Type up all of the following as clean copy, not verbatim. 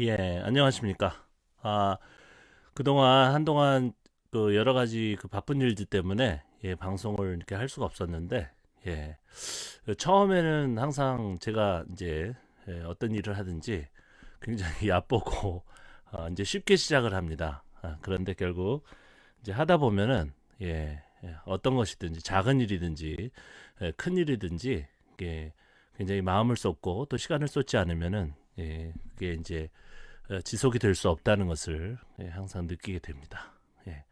예, 안녕하십니까. 아, 그동안 한동안 그 여러 가지 그 바쁜 일들 때문에 방송을 이렇게 할 수가 없었는데, 예, 처음에는 항상 제가 이제 어떤 일을 하든지 굉장히 얕보고 이제 쉽게 시작을 합니다. 그런데 결국 이제 하다 보면은 어떤 것이든지 작은 일이든지 큰 일이든지 이게 굉장히 마음을 쏟고 또 시간을 쏟지 않으면은 그게 이제 지속이 될 수 없다는 것을 항상 느끼게 됩니다. 예.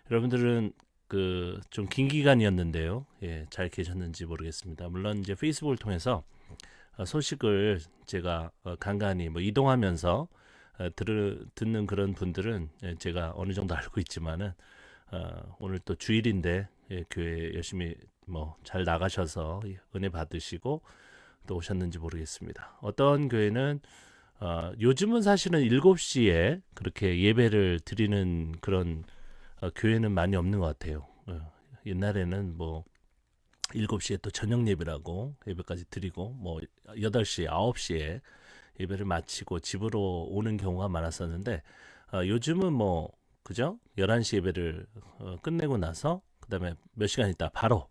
여러분들은 그 좀 긴 기간이었는데요. 잘 계셨는지 모르겠습니다. 물론 이제 페이스북을 통해서 소식을 제가 간간히 뭐 이동하면서 듣는 그런 분들은 제가 어느 정도 알고 있지만은 오늘 또 주일인데 교회 열심히 뭐 잘 나가셔서 은혜 받으시고 또 오셨는지 모르겠습니다. 어떤 교회는 요즘은 사실은 7시에 그렇게 예배를 드리는 그런 교회는 많이 없는 것 같아요. 옛날에는 뭐 7시에 또 저녁 예배라고 예배까지 드리고 뭐 8시, 9시에 예배를 마치고 집으로 오는 경우가 많았었는데 요즘은 뭐 그죠? 11시 예배를 끝내고 나서 그다음에 몇 시간 있다 바로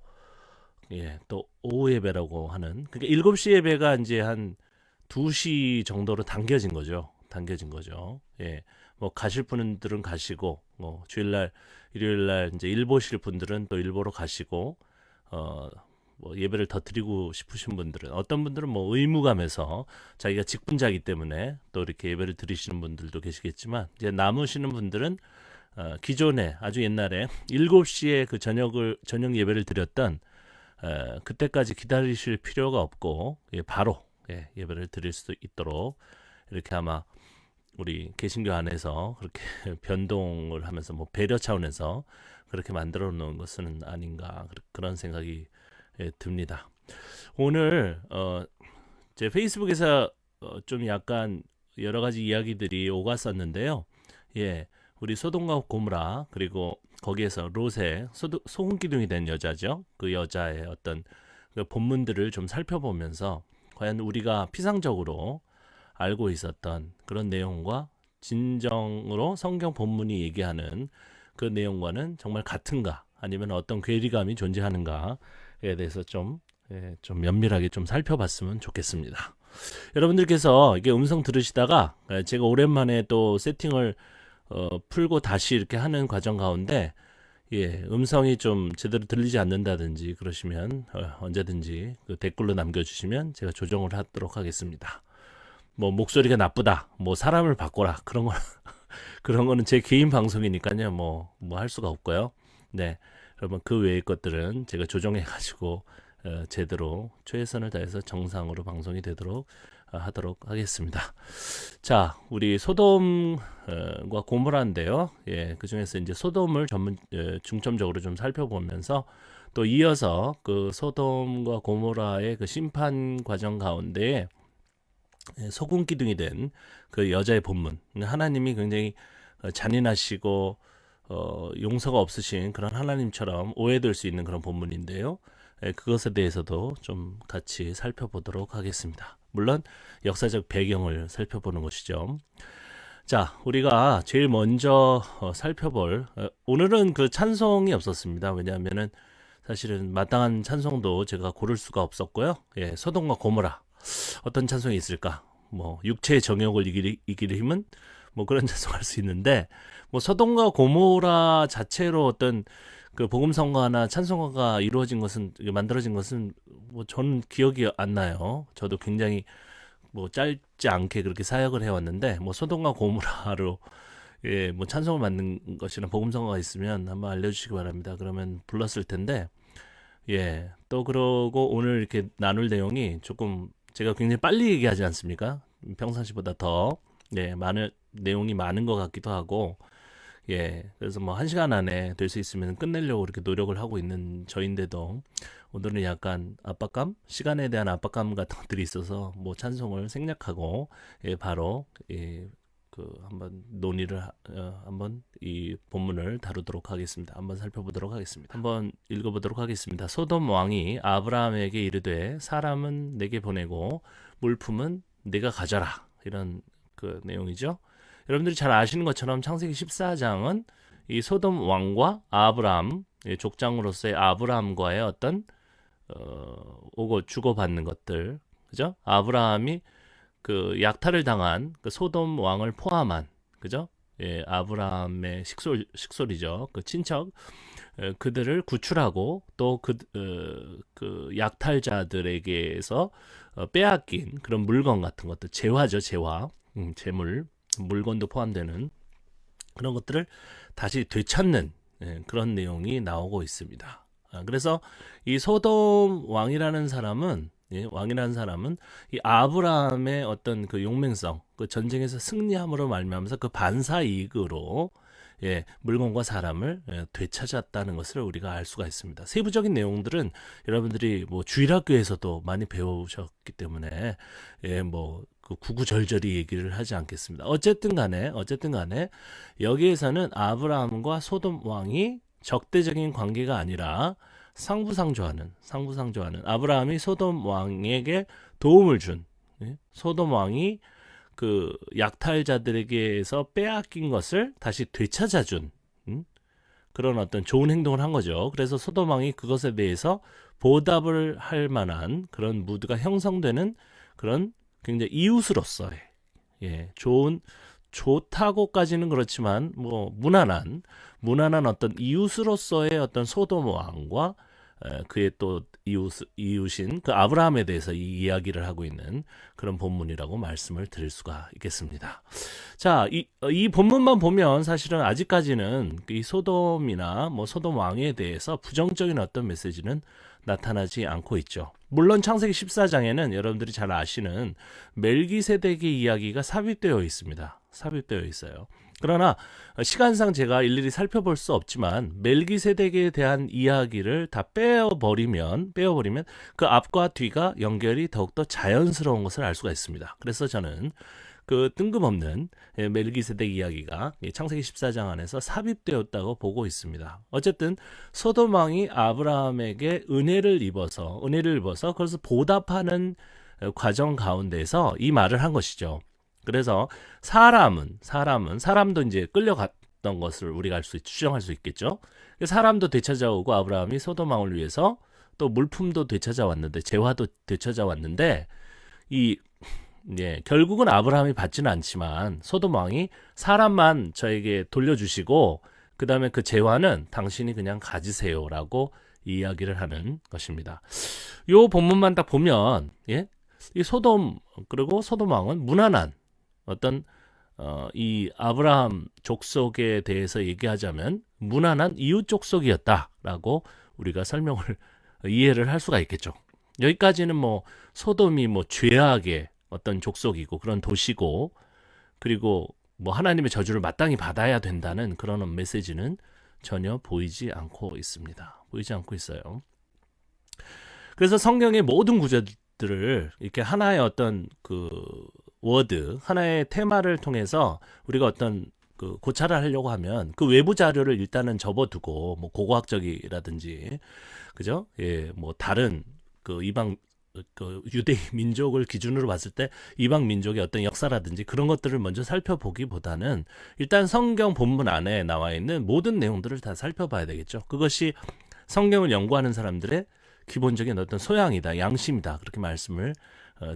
또 오후 예배라고 하는 그러니까 7시 예배가 이제 한 2시 정도로 당겨진 거죠. 당겨진 거죠. 뭐 가실 분들은 가시고 뭐 주일날 일요일날 이제 일 보실 분들은 또 일보러 가시고 어 뭐 예배를 더 드리고 싶으신 분들은 어떤 분들은 뭐 의무감에서 자기가 직분자이기 때문에 또 이렇게 예배를 드리시는 분들도 계시겠지만 이제 남으시는 분들은 기존에 아주 옛날에 7시에 그 저녁 예배를 드렸던 그때까지 기다리실 필요가 없고 바로 예배를 드릴 수 있도록 이렇게 아마 우리 개신교 안에서 그렇게 변동을 하면서 뭐 배려 차원에서 그렇게 만들어 놓은 것은 아닌가 그런 생각이 듭니다. 오늘 제 페이스북에서 좀 약간 여러 가지 이야기들이 오갔었는데요. 우리 소돔과 고무라 그리고 거기에서 롯의 소금기둥이 된 여자죠. 그 여자의 어떤 그 본문들을 좀 살펴보면서 과연 우리가 피상적으로 알고 있었던 그런 내용과 진정으로 성경 본문이 얘기하는 그 내용과는 정말 같은가 아니면 어떤 괴리감이 존재하는가에 대해서 좀 면밀하게 좀 살펴봤으면 좋겠습니다. 여러분들께서 이게 음성 들으시다가 제가 오랜만에 또 세팅을 풀고 다시 이렇게 하는 과정 가운데 음성이 좀 제대로 들리지 않는다든지 그러시면 언제든지 그 댓글로 남겨주시면 제가 조정을 하도록 하겠습니다. 뭐 목소리가 나쁘다, 뭐 사람을 바꿔라 그런 거 그런 거는 제 개인 방송이니까요. 뭐 할 수가 없고요. 네, 여러분 그 외의 것들은 제가 조정해 가지고 제대로 최선을 다해서 정상으로 방송이 되도록 하도록 하겠습니다. 자, 우리 소돔과 고모라인데요. 그 중에서 이제 소돔을 중점적으로 좀 살펴보면서 또 이어서 그 소돔과 고모라의 그 심판 과정 가운데 소금 기둥이 된 그 여자의 본문. 하나님이 굉장히 잔인하시고 용서가 없으신 그런 하나님처럼 오해될 수 있는 그런 본문인데요. 그것에 대해서도 좀 같이 살펴보도록 하겠습니다. 물론 역사적 배경을 살펴보는 것이죠. 자, 우리가 제일 먼저 살펴볼 오늘은 그 찬송이 없었습니다. 왜냐하면은 사실은 마땅한 찬송도 제가 고를 수가 없었고요. 소돔과 고모라 어떤 찬송이 있을까? 뭐 육체의 정욕을 이기는 힘은 뭐 그런 찬송할 수 있는데 뭐 소돔과 고모라 자체로 어떤 그 복음 성가나 찬송가가 이루어진 것은 만들어진 것은 뭐 저는 기억이 안 나요. 저도 굉장히 뭐 짧지 않게 그렇게 사역을 해왔는데 뭐 소돔과 고모라로 뭐 찬송을 만든 것이나 복음 성가가 있으면 한번 알려주시기 바랍니다. 그러면 불렀을 텐데 또 그러고 오늘 이렇게 나눌 내용이 조금 제가 굉장히 빨리 얘기하지 않습니까? 평상시보다 더 많은 내용이 많은 것 같기도 하고 그래서 뭐 1시간 안에 될 수 있으면 끝내려고 이렇게 노력을 하고 있는 저인데도 오늘은 약간 압박감, 시간에 대한 압박감 같은 것들이 있어서 뭐 찬송을 생략하고 바로 그 한번 논의를 한번 이 본문을 다루도록 하겠습니다. 한번 살펴보도록 하겠습니다. 한번 읽어보도록 하겠습니다. 소돔 왕이 아브라함에게 이르되 사람은 내게 보내고 물품은 내가 가져라. 이런 그 내용이죠. 여러분들이 잘 아시는 것처럼 창세기 14장은 이 소돔 왕과 아브라함, 족장으로서의 아브라함과의 어떤 오고 주고받는 것들, 그죠? 아브라함이 그 약탈을 당한 그 소돔 왕을 포함한, 그죠? 예, 아브라함의 식솔이죠. 그 친척, 그들을 구출하고 또 그 약탈자들에게서 빼앗긴 그런 물건 같은 것들, 재화죠, 재화, 재물, 물건도 포함되는 그런 것들을 다시 되찾는 그런 내용이 나오고 있습니다. 그래서 이 소돔 왕이라는 사람은 이 아브라함의 어떤 그 용맹성, 그 전쟁에서 승리함으로 말미암아서 그 반사 이익으로 물건과 사람을 되찾았다는 것을 우리가 알 수가 있습니다. 세부적인 내용들은 여러분들이 뭐 주일학교에서도 많이 배우셨기 때문에 뭐 그 구구절절히 얘기를 하지 않겠습니다. 어쨌든 간에 여기에서는 아브라함과 소돔 왕이 적대적인 관계가 아니라 상부상조하는 아브라함이 소돔 왕에게 도움을 준, 소돔 왕이 그 약탈자들에게서 빼앗긴 것을 다시 되찾아준 그런 어떤 좋은 행동을 한 거죠. 그래서 소돔 왕이 그것에 대해서 보답을 할 만한 그런 무드가 형성되는 그런 굉장히 이웃으로서의 좋다고까지는 그렇지만 뭐 무난한 어떤 이웃으로서의 어떤 소돔 왕과 그의 또 이웃인 그 아브라함에 대해서 이 이야기를 하고 있는 그런 본문이라고 말씀을 드릴 수가 있겠습니다. 자, 이 본문만 보면 사실은 아직까지는 이 소돔이나 뭐 소돔 왕에 대해서 부정적인 어떤 메시지는 나타나지 않고 있죠. 물론 창세기 14장에는 여러분들이 잘 아시는 멜기세덱의 이야기가 삽입되어 있습니다. 삽입되어 있어요. 그러나 시간상 제가 일일이 살펴볼 수 없지만 멜기세덱에 대한 이야기를 다 빼어버리면 그 앞과 뒤가 연결이 더욱더 자연스러운 것을 알 수가 있습니다. 그래서 저는 그 뜬금없는 멜기세덱 이야기가 창세기 14장 안에서 삽입되었다고 보고 있습니다. 어쨌든 소돔 왕이 아브라함에게 은혜를 입어서 그것을 보답하는 과정 가운데서 이 말을 한 것이죠. 그래서 사람도 이제 끌려갔던 것을 우리가 추정할 수 있겠죠. 사람도 되찾아오고 아브라함이 소돔 왕을 위해서 또 물품도 되찾아왔는데, 재화도 되찾아왔는데, 결국은 아브라함이 받지는 않지만 소돔 왕이 사람만 저에게 돌려주시고 그 다음에 그 재화는 당신이 그냥 가지세요라고 이야기를 하는 것입니다. 요 본문만 딱 보면 이 소돔 왕은 무난한 어떤 이 아브라함 족속에 대해서 얘기하자면 무난한 이웃 족속이었다라고 우리가 이해를 할 수가 있겠죠. 여기까지는 뭐 소돔이 뭐 죄악의 어떤 족속이고 그런 도시고, 그리고 뭐 하나님의 저주를 마땅히 받아야 된다는 그런 메시지는 전혀 보이지 않고 있습니다. 보이지 않고 있어요. 그래서 성경의 모든 구절들을 이렇게 하나의 어떤 그 워드, 하나의 테마를 통해서 우리가 어떤 그 고찰을 하려고 하면 그 외부 자료를 일단은 접어두고 뭐 고고학적이라든지, 그죠? 뭐 다른 그 이방 그 유대인 민족을 기준으로 봤을 때 이방 민족의 어떤 역사라든지 그런 것들을 먼저 살펴보기보다는 일단 성경 본문 안에 나와 있는 모든 내용들을 다 살펴봐야 되겠죠. 그것이 성경을 연구하는 사람들의 기본적인 어떤 소양이다, 양심이다, 그렇게 말씀을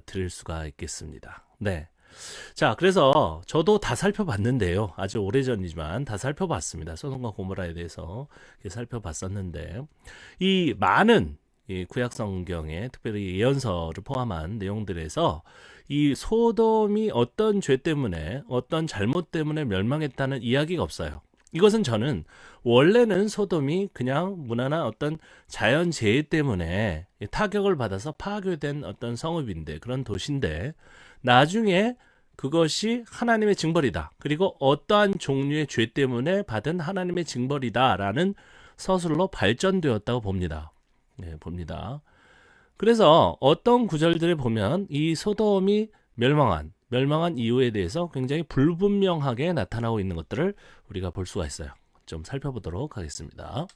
드릴 수가 있겠습니다. 네. 자, 그래서 저도 다 살펴봤는데요. 아주 오래전이지만 다 살펴봤습니다. 소돔과 고모라에 대해서 살펴봤었는데, 이 많은 이 구약 성경에 특별히 예언서를 포함한 내용들에서 이 소돔이 어떤 죄 때문에, 어떤 잘못 때문에 멸망했다는 이야기가 없어요. 이것은 저는 원래는 소돔이 그냥 무난한 어떤 자연재해 때문에 타격을 받아서 파괴된 어떤 성읍인데, 그런 도시인데, 나중에 그것이 하나님의 징벌이다, 그리고 어떠한 종류의 죄 때문에 받은 하나님의 징벌이다라는 서술로 발전되었다고 봅니다. 봅니다. 그래서 어떤 구절들을 보면 이 소돔이 멸망한 이유에 대해서 굉장히 불분명하게 나타나고 있는 것들을 우리가 볼 수가 있어요. 좀 살펴보도록 하겠습니다.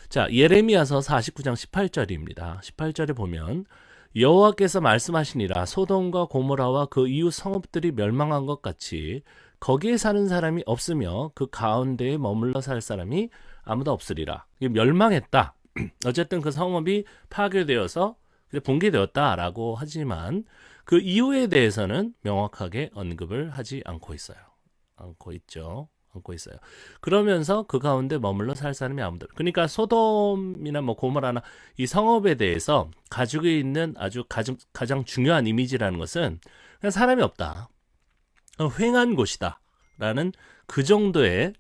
자, 예레미야서 49장 18절입니다. 18절에 보면 여호와께서 말씀하시니라 소돔과 고모라와 그 이웃 성읍들이 멸망한 것 같이 거기에 사는 사람이 없으며 그 가운데에 머물러 살 사람이 아무도 없으리라. 이게 멸망했다. 어쨌든 그 성읍이 파괴되어서 붕괴되었다라고 하지만 그 이유에 대해서는 명확하게 언급을 하지 않고 있어요. 않고 있죠. 않고 있어요. 그러면서 그 가운데 머물러 살 사람이 아무도. 그러니까 소돔이나 뭐 고모라나 이 성읍에 대해서 가지고 있는 아주 가장 중요한 이미지라는 것은 그냥 사람이 없다. 휑한 곳이다라는 그 정도의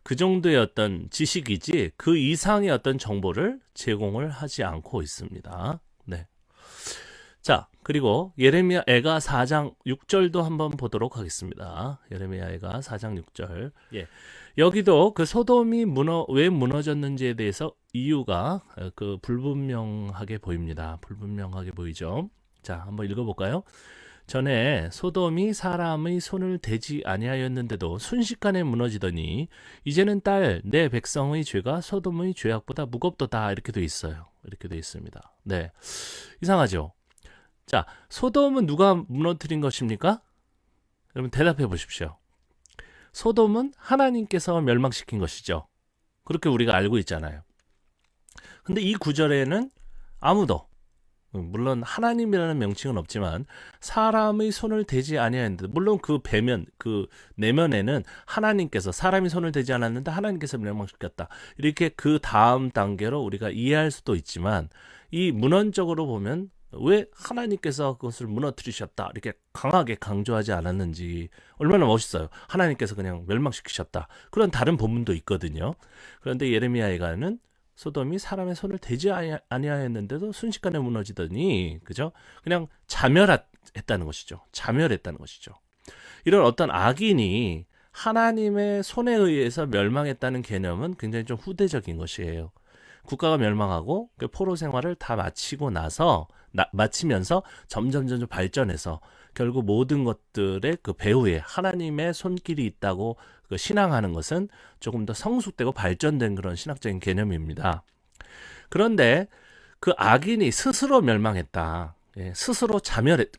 그 정도의 어떤 지식이지 그 이상의 어떤 정보를 제공을 하지 않고 있습니다. 네. 자, 그리고 예레미야 애가 4장 6절도 한번 보도록 하겠습니다. 예레미야 애가 4장 6절. 여기도 그 소돔이 왜 무너졌는지에 대해서 이유가 그 불분명하게 보입니다. 불분명하게 보이죠. 자, 한번 읽어볼까요? 전에 소돔이 사람의 손을 대지 아니하였는데도 순식간에 무너지더니 이제는 딸 내 백성의 죄가 소돔의 죄악보다 무겁도다 이렇게 돼 있어요. 이렇게 돼 있습니다. 네, 이상하죠. 자, 소돔은 누가 무너뜨린 것입니까? 여러분 대답해 보십시오. 소돔은 하나님께서 멸망시킨 것이죠. 그렇게 우리가 알고 있잖아요. 근데 이 구절에는 아무도, 물론 하나님이라는 명칭은 없지만 사람의 손을 대지 아니하였는데, 물론 그 배면, 그 내면에는 하나님께서, 사람이 손을 대지 않았는데 하나님께서 멸망시켰다, 이렇게 그 다음 단계로 우리가 이해할 수도 있지만, 이 문헌적으로 보면 왜 하나님께서 그것을 무너뜨리셨다 이렇게 강하게 강조하지 않았는지 얼마나 멋있어요. 하나님께서 그냥 멸망시키셨다, 그런 다른 본문도 있거든요. 그런데 예레미야에가는 소돔이 사람의 손을 대지 아니하였는데도 순식간에 무너지더니, 그죠? 그냥 자멸했다는 것이죠. 자멸했다는 것이죠. 이런 어떤 악인이 하나님의 손에 의해서 멸망했다는 개념은 굉장히 좀 후대적인 것이에요. 국가가 멸망하고 그 포로 생활을 다 마치고 나서 마치면서 점점 발전해서 결국 모든 것들의 그 배후에 하나님의 손길이 있다고 그 신앙하는 것은 조금 더 성숙되고 발전된 그런 신학적인 개념입니다. 그런데 그 악인이 스스로 멸망했다. 스스로 자멸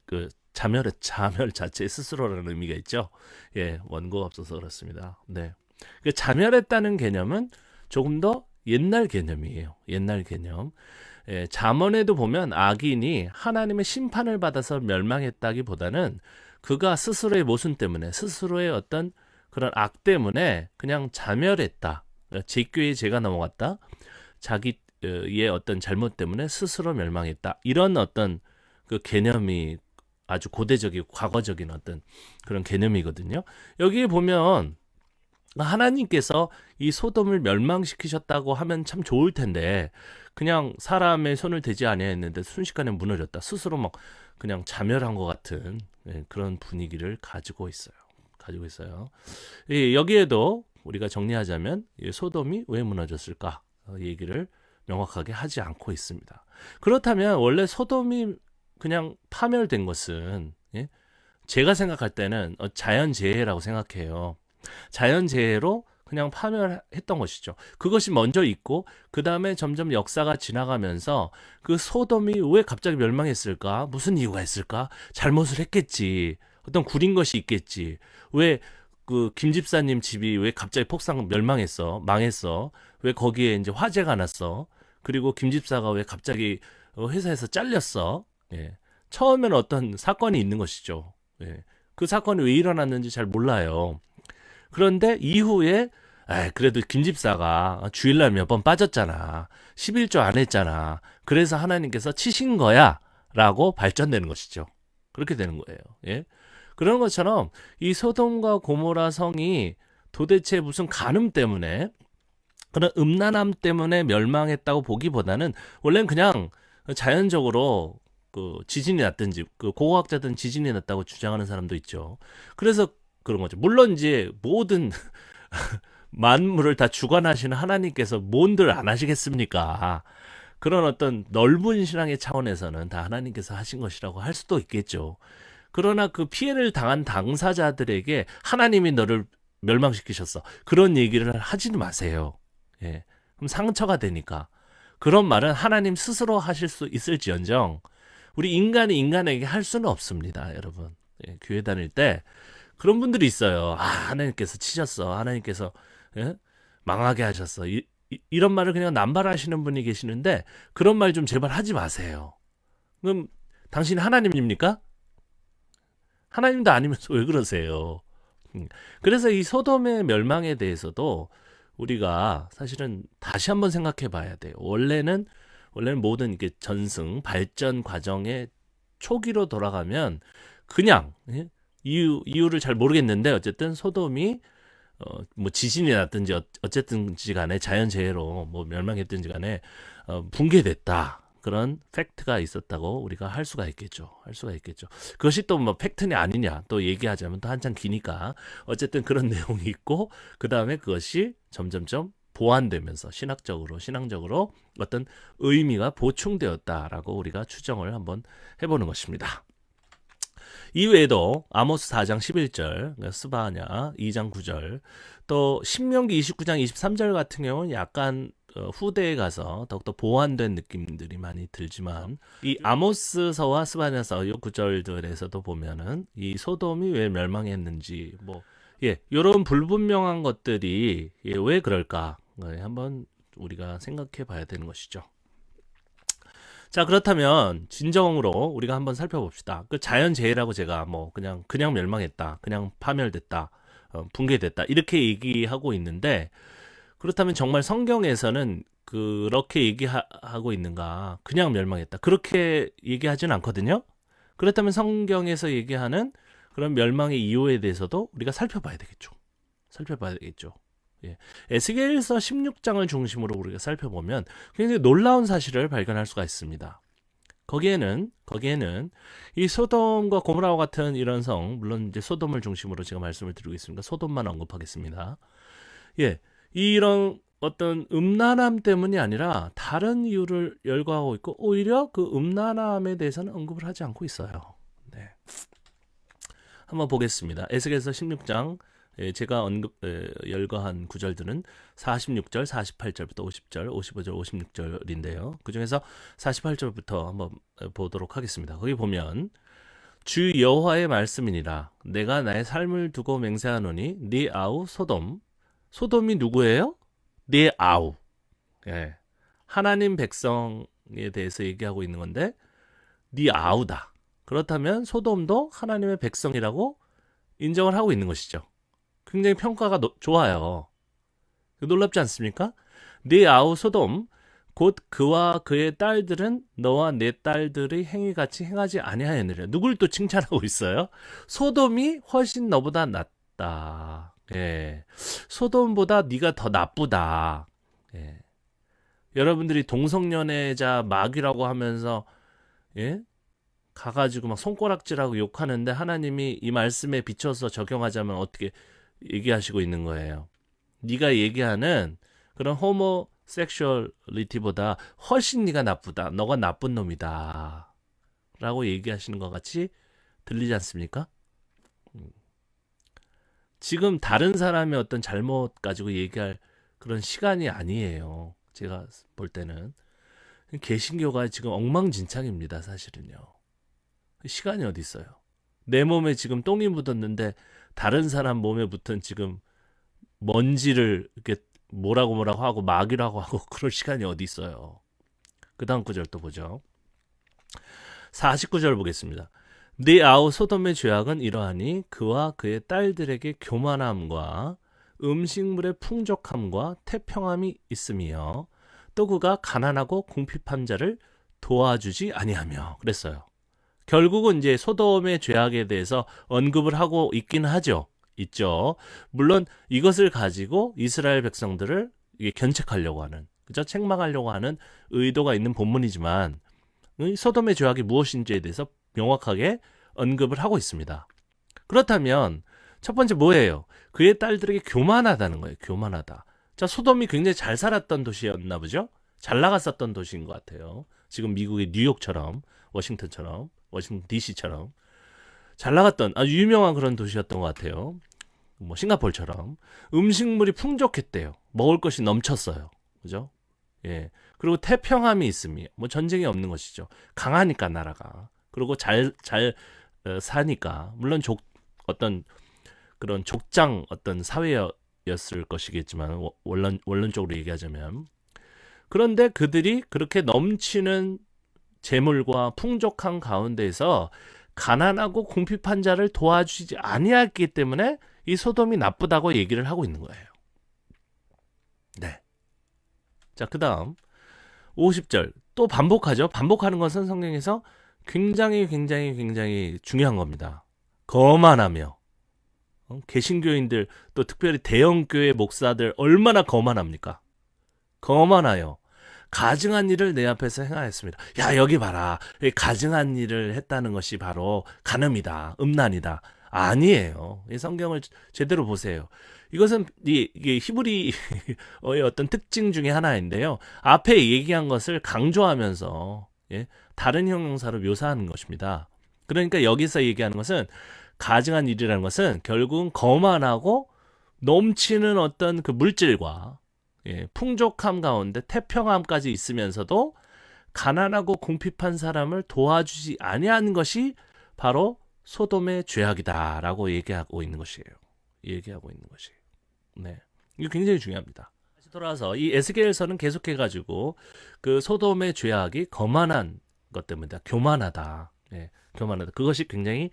자체의 스스로라는 의미가 있죠. 원고가 없어서 그렇습니다. 네. 그 자멸했다는 개념은 조금 더 옛날 개념이에요. 옛날 개념. 잠언에도 보면 악인이 하나님의 심판을 받아서 멸망했다기보다는 그가 스스로의 모순 때문에, 스스로의 어떤 그런 악 때문에 그냥 자멸했다. 제교에 죄가 넘어갔다. 자기의 어떤 잘못 때문에 스스로 멸망했다. 이런 어떤 그 개념이 아주 고대적이고 과거적인 어떤 그런 개념이거든요. 여기에 보면 하나님께서 이 소돔을 멸망시키셨다고 하면 참 좋을 텐데, 그냥 사람의 손을 대지 아니했는데 순식간에 무너졌다, 스스로 막 그냥 자멸한 것 같은 그런 분위기를 가지고 있어요. 여기에도 우리가 정리하자면 소돔이 왜 무너졌을까 얘기를 명확하게 하지 않고 있습니다. 그렇다면 원래 소돔이 그냥 파멸된 것은, 제가 생각할 때는 자연재해라고 생각해요. 자연재해로 그냥 파멸했던 것이죠. 그것이 먼저 있고 그 다음에 점점 역사가 지나가면서 그 소돔이 왜 갑자기 멸망했을까? 무슨 이유가 있을까? 잘못을 했겠지. 어떤 구린 것이 있겠지. 왜 그 김 집사님 집이 왜 갑자기 망했어? 왜 거기에 이제 화재가 났어? 그리고 김 집사가 왜 갑자기 회사에서 잘렸어? 처음에는 어떤 사건이 있는 것이죠. 그 사건이 왜 일어났는지 잘 몰라요. 그런데 이후에 그래도 김 집사가 주일날 몇 번 빠졌잖아, 11조 안 했잖아, 그래서 하나님께서 치신 거야 라고 발전되는 것이죠. 그렇게 되는 거예요. 그런 것처럼 이 소돔과 고모라 성이 도대체 무슨 간음 때문에, 그런 음란함 때문에 멸망했다고 보기보다는 원래는 그냥 자연적으로 그 지진이 났든지, 그 고고학자들은 지진이 났다고 주장하는 사람도 있죠. 그래서 그런 거죠. 물론 이제 모든 만물을 다 주관하시는 하나님께서 뭔들 안 하시겠습니까? 그런 어떤 넓은 신앙의 차원에서는 다 하나님께서 하신 것이라고 할 수도 있겠죠. 그러나 그 피해를 당한 당사자들에게 하나님이 너를 멸망시키셨어, 그런 얘기를 하지는 마세요. 그럼 상처가 되니까. 그런 말은 하나님 스스로 하실 수 있을지언정 우리 인간이 인간에게 할 수는 없습니다, 여러분. 예, 교회 다닐 때 그런 분들이 있어요. 아, 하나님께서 치셨어. 하나님께서 예? 망하게 하셨어. 이런 말을 그냥 남발하시는 분이 계시는데 그런 말 좀 제발 하지 마세요. 그럼 당신이 하나님입니까? 하나님도 아니면서 왜 그러세요? 그래서 이 소돔의 멸망에 대해서도 우리가 사실은 다시 한번 생각해 봐야 돼요. 원래는 모든 이게 전승, 발전 과정의 초기로 돌아가면 그냥 예? 이유를 잘 모르겠는데 어쨌든 소돔이 뭐 지진이 났든지 어쨌든지 간에 자연재해로 뭐 멸망했든지 간에 붕괴됐다. 그런 팩트가 있었다고 우리가 할 수가 있겠죠. 그것이 또 뭐 팩트냐 아니냐 또 얘기하자면 또 한참 기니까 어쨌든 그런 내용이 있고 그 다음에 그것이 점점점 보완되면서 신앙적으로 어떤 의미가 보충되었다라고 우리가 추정을 한번 해보는 것입니다. 이외에도 아모스 4장 11절, 스바냐 2장 9절, 또 신명기 29장 23절 같은 경우는 약간 후대에 가서 더욱더 보완된 느낌들이 많이 들지만 이 아모스서와 스바냐서 이 구절들에서도 보면은 이 소돔이 왜 멸망했는지 이런 불분명한 것들이 왜 그럴까 한번 우리가 생각해 봐야 되는 것이죠. 자, 그렇다면 진정으로 우리가 한번 살펴봅시다. 그 자연재해라고 제가 그냥 멸망했다, 그냥 파멸됐다, 붕괴됐다 이렇게 얘기하고 있는데 그렇다면 정말 성경에서는 그렇게 얘기하고 있는가? 그냥 멸망했다. 그렇게 얘기하진 않거든요. 그렇다면 성경에서 얘기하는 그런 멸망의 이유에 대해서도 우리가 살펴봐야 되겠죠. 예. 에스겔서 16장을 중심으로 우리가 살펴보면 굉장히 놀라운 사실을 발견할 수가 있습니다. 거기에는 이 소돔과 고모라와 같은 이런 성, 물론 이제 소돔을 중심으로 제가 말씀을 드리고 있습니다. 소돔만 언급하겠습니다. 예. 이런 어떤 음란함 때문이 아니라 다른 이유를 열거하고 있고 오히려 그 음란함에 대해서는 언급을 하지 않고 있어요. 네. 한번 보겠습니다. 에스겔서 16장 제가 열거한 구절들은 46절, 48절부터 50절, 55절, 56절인데요. 그중에서 48절부터 한번 보도록 하겠습니다. 거기 보면 주 여호와의 말씀이니라 내가 나의 삶을 두고 맹세하노니 네 아우 소돔이 누구예요? 네 아우. 예. 하나님 백성에 대해서 얘기하고 있는 건데 네 아우다. 그렇다면 소돔도 하나님의 백성이라고 인정을 하고 있는 것이죠. 굉장히 평가가 좋아요. 놀랍지 않습니까? 네 아우 소돔 곧 그와 그의 딸들은 너와 내 딸들의 행위같이 행하지 아니하였느니라. 누굴 또 칭찬하고 있어요? 소돔이 훨씬 너보다 낫다. 예. 소돔보다 네가 더 나쁘다. 예. 여러분들이 동성연애자 마귀라고 하면서 예? 가가지고 막 손가락질하고 욕하는데 하나님이 이 말씀에 비춰서 적용하자면 어떻게 얘기하시고 있는 거예요? 네가 얘기하는 그런 호모섹슈얼리티보다 훨씬 네가 나쁘다. 너가 나쁜 놈이다. 라고 얘기하시는 것 같이 들리지 않습니까? 지금 다른 사람의 어떤 잘못 가지고 얘기할 그런 시간이 아니에요. 제가 볼 때는. 개신교가 지금 엉망진창입니다. 사실은요. 시간이 어디 있어요? 내 몸에 지금 똥이 묻었는데 다른 사람 몸에 붙은 지금 먼지를 이렇게 뭐라고 하고 마귀라고 하고 그럴 시간이 어디 있어요? 그 다음 구절 또 보죠. 49절 보겠습니다. 네 아우 소돔의 죄악은 이러하니 그와 그의 딸들에게 교만함과 음식물의 풍족함과 태평함이 있으며 또 그가 가난하고 궁핍한 자를 도와주지 아니하며 그랬어요. 결국은 이제 소돔의 죄악에 대해서 언급을 하고 있긴 있죠. 물론 이것을 가지고 이스라엘 백성들을 견책하려고 하는, 그죠? 책망하려고 하는 의도가 있는 본문이지만 소돔의 죄악이 무엇인지에 대해서 명확하게 언급을 하고 있습니다. 그렇다면 첫 번째 뭐예요? 그의 딸들에게 교만하다는 거예요. 교만하다. 자, 소돔이 굉장히 잘 살았던 도시였나 보죠? 잘 나갔었던 도시인 것 같아요. 지금 미국의 뉴욕처럼, 워싱턴처럼, 워싱턴 DC처럼 잘 나갔던 아주 유명한 그런 도시였던 것 같아요. 뭐 싱가포르처럼 음식물이 풍족했대요. 먹을 것이 넘쳤어요. 그죠? 예. 그리고 태평함이 있음이 뭐 전쟁이 없는 것이죠. 강하니까 나라가. 그리고 잘 사니까 물론 어떤 그런 족장 어떤 사회였을 것이겠지만 원론적으로 얘기하자면 그런데 그들이 그렇게 넘치는 재물과 풍족한 가운데에서 가난하고 궁핍한 자를 도와주지 아니했기 때문에 이 소돔이 나쁘다고 얘기를 하고 있는 거예요. 네. 자, 그다음 50절 또 반복하죠. 반복하는 것은 성경에서 굉장히 중요한 겁니다. 거만하며 개신교인들 또 특별히 대형교회 목사들 얼마나 거만합니까? 거만하여 가증한 일을 내 앞에서 행하였습니다. 야, 여기 봐라. 가증한 일을 했다는 것이 바로 간음이다. 음란이다. 아니에요. 이 성경을 제대로 보세요. 이것은 이게 히브리어의 어떤 특징 중에 하나인데요. 앞에 얘기한 것을 강조하면서 다른 형용사로 묘사하는 것입니다. 그러니까 여기서 얘기하는 것은 가증한 일이라는 것은 결국은 거만하고 넘치는 어떤 그 물질과 풍족함 가운데 태평함까지 있으면서도 가난하고 궁핍한 사람을 도와주지 아니하는 것이 바로 소돔의 죄악이다라고 얘기하고 있는 것이에요. 네, 이거 굉장히 중요합니다. 다시 돌아와서 이 에스겔서는 계속해가지고 그 소돔의 죄악이 거만한 것 때문이다. 교만하다. 교만하다. 그것이 굉장히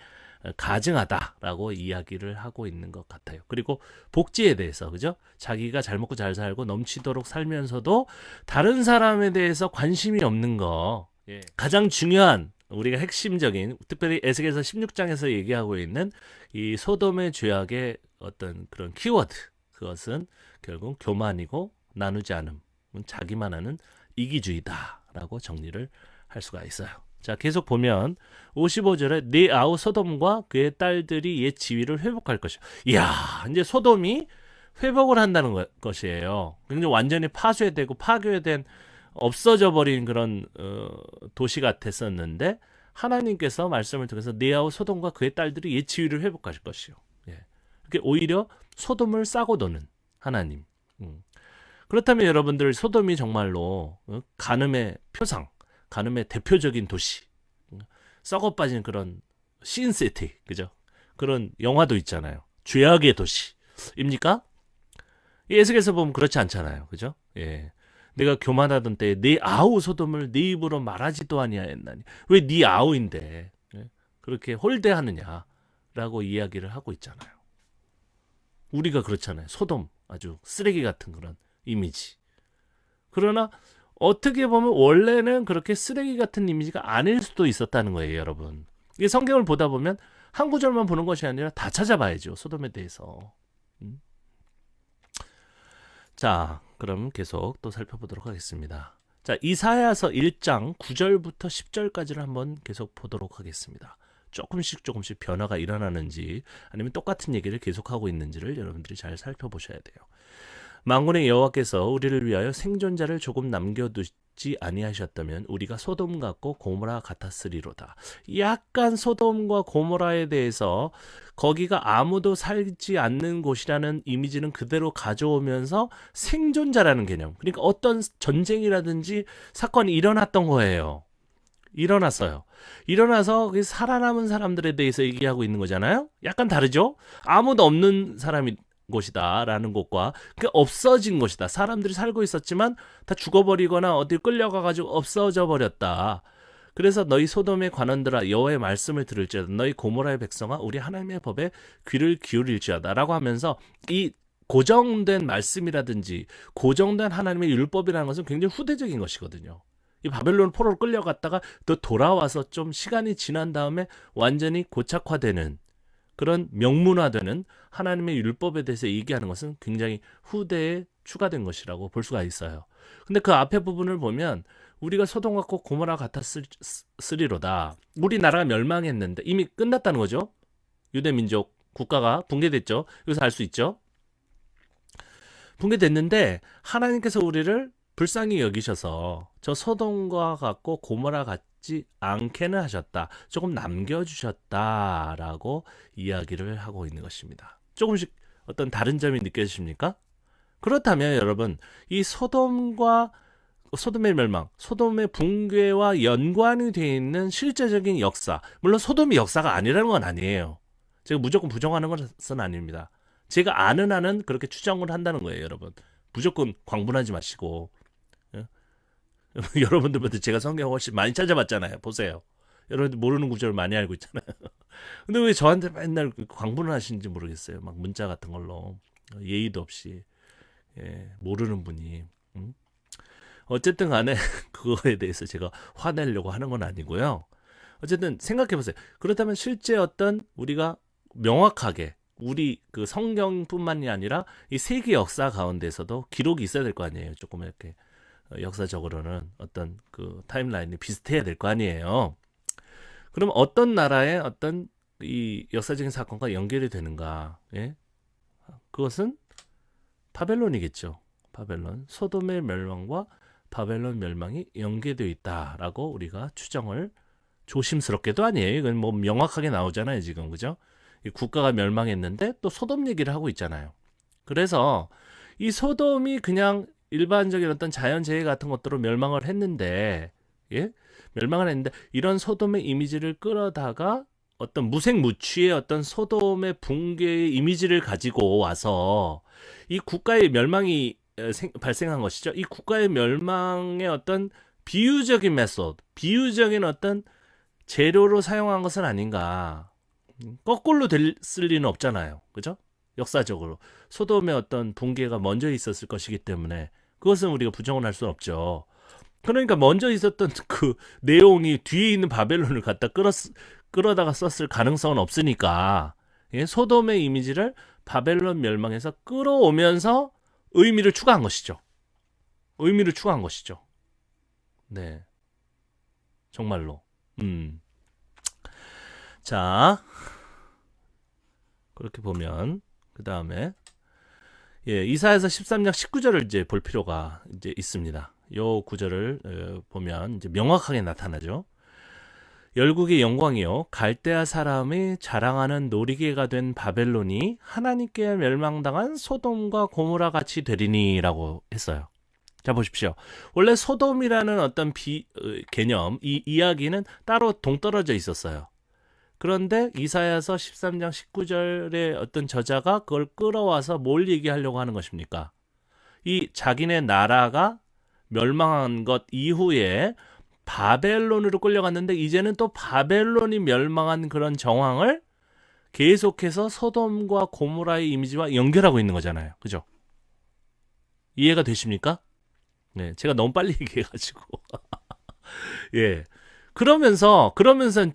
가증하다라고 이야기를 하고 있는 것 같아요. 그리고 복지에 대해서 그죠? 자기가 잘 먹고 잘 살고 넘치도록 살면서도 다른 사람에 대해서 관심이 없는 거 가장 중요한 우리가 핵심적인 특별히 에스겔서 16장에서 얘기하고 있는 이 소돔의 죄악의 어떤 그런 키워드 그것은 결국 교만이고 나누지 않음 자기만 하는 이기주의다라고 정리를 할 수가 있어요. 자, 계속 보면 55절에 네 아우 소돔과 그의 딸들이 옛 지위를 회복할 것이야. 이야, 이제 소돔이 회복을 한다는 것이에요. 굉장히 완전히 파쇄되고 파괴된 없어져 버린 그런 도시 같았었는데 하나님께서 말씀을 통해서 네 아우 소돔과 그의 딸들이 옛 지위를 회복할 것이요. 이렇게 오히려 소돔을 싸고 도는 하나님. 그렇다면 여러분들 소돔이 정말로 간음의 표상 간음의 대표적인 도시, 썩어 빠진 그런 신시티, 그죠? 그런 영화도 있잖아요. 죄악의 도시입니까? 에스겔서 보면 그렇지 않잖아요, 그죠? 내가 교만하던 때에 네 아우 소돔을 네 입으로 말하지도 아니하였나니 왜 네 아우인데 그렇게 홀대하느냐라고 이야기를 하고 있잖아요. 우리가 그렇잖아요. 소돔 아주 쓰레기 같은 그런 이미지. 그러나 어떻게 보면 원래는 그렇게 쓰레기 같은 이미지가 아닐 수도 있었다는 거예요, 여러분. 이 성경을 보다 보면 한 구절만 보는 것이 아니라 다 찾아봐야죠, 소돔에 대해서. 자, 그럼 계속 또 살펴보도록 하겠습니다. 자, 이사야서 1장 9절부터 10절까지를 한번 계속 보도록 하겠습니다. 조금씩 변화가 일어나는지 아니면 똑같은 얘기를 계속하고 있는지를 여러분들이 잘 살펴보셔야 돼요. 만군의 여호와께서 우리를 위하여 생존자를 조금 남겨두지 아니하셨다면 우리가 소돔 같고 고모라 같았으리로다. 약간 소돔과 고모라에 대해서 거기가 아무도 살지 않는 곳이라는 이미지는 그대로 가져오면서 생존자라는 개념. 그러니까 어떤 전쟁이라든지 사건이 일어났던 거예요. 일어났어요. 일어나서 살아남은 사람들에 대해서 얘기하고 있는 거잖아요. 약간 다르죠? 아무도 없는 사람이 곳이다라는 곳과 그 없어진 곳이다. 사람들이 살고 있었지만 다 죽어버리거나 어디 끌려가가지고 없어져 버렸다. 그래서 너희 소돔의 관원들아 여호와의 말씀을 들을지어다. 너희 고모라의 백성아 우리 하나님의 법에 귀를 기울일지어다라고 하면서 이 고정된 말씀이라든지 고정된 하나님의 율법이라는 것은 굉장히 후대적인 것이거든요. 이 바벨론 포로로 끌려갔다가 또 돌아와서 좀 시간이 지난 다음에 완전히 고착화되는 그런 명문화되는 하나님의 율법에 대해서 얘기하는 것은 굉장히 후대에 추가된 것이라고 볼 수가 있어요. 근데 그 앞에 부분을 보면 우리가 소돔 같고 고모라 같았으리로다. 우리나라가 멸망했는데 이미 끝났다는 거죠. 유대민족 국가가 붕괴됐죠. 여기서 알 수 있죠. 붕괴됐는데 하나님께서 우리를 불쌍히 여기셔서 저 소돔과 같고 고모라 같지 않게는 하셨다. 조금 남겨주셨다라고 이야기를 하고 있는 것입니다. 조금씩 어떤 다른 점이 느껴지십니까? 그렇다면 여러분 이 소돔과 소돔의 멸망, 소돔의 붕괴와 연관이 되어 있는 실제적인 역사. 물론 소돔이 역사가 아니라는 건 아니에요. 제가 무조건 부정하는 것은 아닙니다. 제가 아는 한은 그렇게 추정을 한다는 거예요, 여러분. 무조건 광분하지 마시고. 예? 여러분들부터 제가 성경 훨씬 많이 찾아봤잖아요. 보세요. 여러분들 모르는 구절을 많이 알고 있잖아요. 근데 왜 저한테 맨날 광분을 하시는지 모르겠어요. 막 문자 같은 걸로 예의도 없이 모르는 분이. 어쨌든 간에 그거에 대해서 제가 화내려고 하는 건 아니고요. 어쨌든 생각해 보세요. 그렇다면 실제 어떤 우리가 명확하게 우리 그 성경뿐만이 아니라 이 세계 역사 가운데서도 기록이 있어야 될 거 아니에요. 조금 이렇게 역사적으로는 어떤 그 타임라인이 비슷해야 될 거 아니에요. 그럼 어떤 나라의 어떤 이 역사적인 사건과 연결이 되는가? 예? 그것은 바벨론이겠죠. 바벨론, 소돔의 멸망과 바벨론 멸망이 연계되어 있다라고 우리가 추정을 조심스럽게도 아니에요. 이건 뭐 명확하게 나오잖아요, 지금. 그죠? 이 국가가 멸망했는데 또 소돔 얘기를 하고 있잖아요. 그래서 이 소돔이 그냥 일반적인 어떤 자연재해 같은 것들로 멸망을 했는데, 예? 멸망을 했는데, 이런 소돔의 이미지를 끌어다가 어떤 무색무취의 어떤 소돔의 붕괴의 이미지를 가지고 와서 이 국가의 멸망이 발생한 것이죠. 이 국가의 멸망의 어떤 비유적인 메소드, 비유적인 어떤 재료로 사용한 것은 아닌가. 거꾸로 됐을 리는 없잖아요. 그죠? 역사적으로. 소돔의 어떤 붕괴가 먼저 있었을 것이기 때문에 그것은 우리가 부정을 할 수는 없죠. 그러니까 먼저 있었던 그 내용이 뒤에 있는 바벨론을 갖다 끌어다가 썼을 가능성은 없으니까 소돔의 이미지를 바벨론 멸망에서 끌어오면서 의미를 추가한 것이죠. 의미를 추가한 것이죠. 네. 정말로. 자, 그렇게 보면 그 다음에 이사야서 13장 19절을 이제 볼 필요가 이제 있습니다. 요 구절을 보면 이제 명확하게 나타나죠. 열국의 영광이요 갈대아 사람이 자랑하는 놀이개가 된 바벨론이 하나님께 멸망당한 소돔과 고모라 같이 되리니라고 했어요. 자 보십시오. 원래 소돔이라는 어떤 개념, 이 이야기는 따로 동떨어져 있었어요. 그런데 이사야서 13장 19절의 어떤 저자가 그걸 끌어와서 뭘 얘기하려고 하는 것입니까? 이 자기네 나라가 멸망한 것 이후에 바벨론으로 끌려갔는데 이제는 또 바벨론이 멸망한 그런 정황을 계속해서 소돔과 고모라의 이미지와 연결하고 있는 거잖아요. 그죠? 이해가 되십니까? 네, 제가 너무 빨리 얘기해가지고 예. 그러면서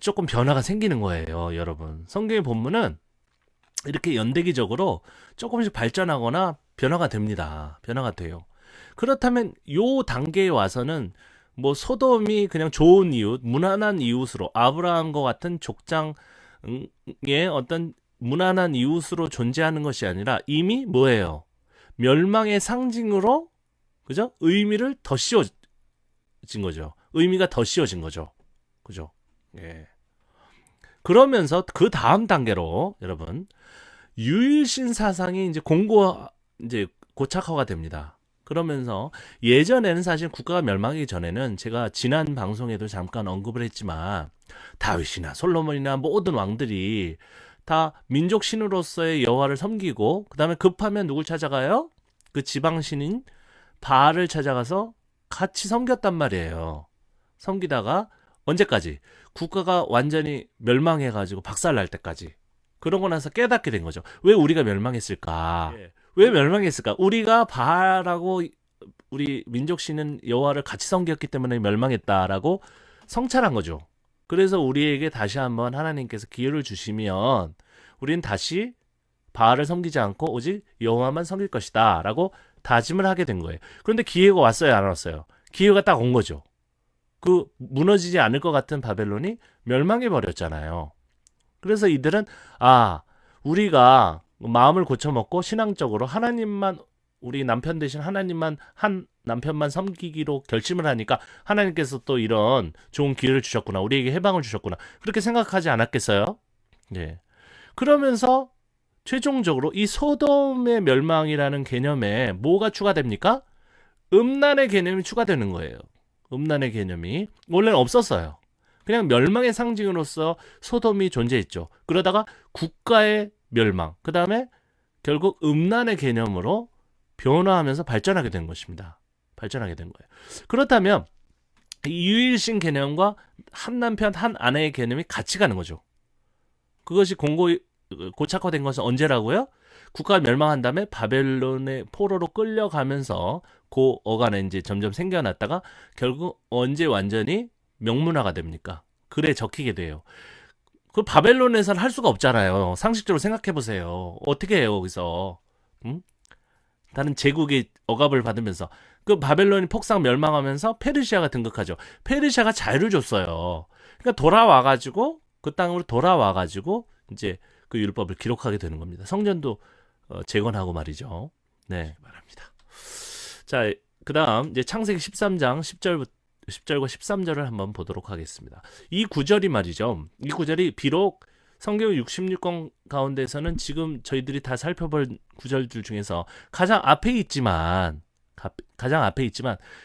조금 변화가 생기는 거예요, 여러분. 성경의 본문은 이렇게 연대기적으로 조금씩 발전하거나 변화가 됩니다. 변화가 돼요. 그렇다면 요 단계에 와서는 뭐 소돔이 그냥 좋은 이웃, 무난한 이웃으로 아브라함과 같은 족장의 어떤 무난한 이웃으로 존재하는 것이 아니라 이미 뭐예요? 멸망의 상징으로 그죠? 의미를 더 씌워진 거죠. 의미가 더 씌워진 거죠. 그죠? 예. 그러면서 그 다음 단계로 여러분 유일신 사상이 이제 고착화가 됩니다. 그러면서 예전에는 사실 국가가 멸망하기 전에는 제가 지난 방송에도 잠깐 언급을 했지만 다윗이나 솔로몬이나 모든 왕들이 다 민족 신으로서의 여호와를 섬기고 그 다음에 급하면 누굴 찾아가요? 그 지방 신인 바알을 찾아가서 같이 섬겼단 말이에요. 섬기다가 언제까지? 국가가 완전히 멸망해가지고 박살날 때까지. 그러고 나서 깨닫게 된 거죠. 왜 우리가 멸망했을까? 왜 멸망했을까? 우리가 바알하고 우리 민족신은 여호와를 같이 섬겼기 때문에 멸망했다라고 성찰한 거죠. 그래서 우리에게 다시 한번 하나님께서 기회를 주시면 우리는 다시 바알을 섬기지 않고 오직 여호와만 섬길 것이다 라고 다짐을 하게 된 거예요. 그런데 기회가 왔어요, 안 왔어요? 기회가 딱 온 거죠. 그 무너지지 않을 것 같은 바벨론이 멸망해 버렸잖아요. 그래서 이들은 우리가 마음을 고쳐먹고 신앙적으로 하나님만 우리 남편 대신 하나님만 한 남편만 섬기기로 결심을 하니까 하나님께서 또 이런 좋은 기회를 주셨구나. 우리에게 해방을 주셨구나. 그렇게 생각하지 않았겠어요? 네. 그러면서 최종적으로 이 소돔의 멸망이라는 개념에 뭐가 추가됩니까? 음란의 개념이 추가되는 거예요. 음란의 개념이 원래는 없었어요. 그냥 멸망의 상징으로서 소돔이 존재했죠. 그러다가 국가의 멸망, 그 다음에 결국 음란의 개념으로 변화하면서 발전하게 된 것입니다. 발전하게 된 거예요. 그렇다면 이 유일신 개념과 한 남편 한 아내의 개념이 같이 가는 거죠. 그것이 고착화된 것은 언제라고요? 국가가 멸망한 다음에 바벨론의 포로로 끌려가면서 그 어간에 이제 점점 생겨났다가 결국 언제 완전히 명문화가 됩니까? 글에 적히게 돼요. 그 바벨론에서는 할 수가 없잖아요. 상식적으로 생각해 보세요. 어떻게 해요, 거기서? 응? 다른 제국의 억압을 받으면서 그 바벨론이 폭삭 멸망하면서 페르시아가 등극하죠. 페르시아가 자유를 줬어요. 그러니까 돌아와가지고 그 땅으로 돌아와가지고 이제 그 율법을 기록하게 되는 겁니다. 성전도 재건하고 말이죠. 네, 말합니다. 자, 그다음 이제 창세기 13장 10절과 13절을 한번 보도록 하겠습니다. 이 구절이 말이죠. 이 구절이 비록 성경 66권 가운데서는 지금 저희들이 다 살펴볼 구절들 중에서 가장 앞에 있지만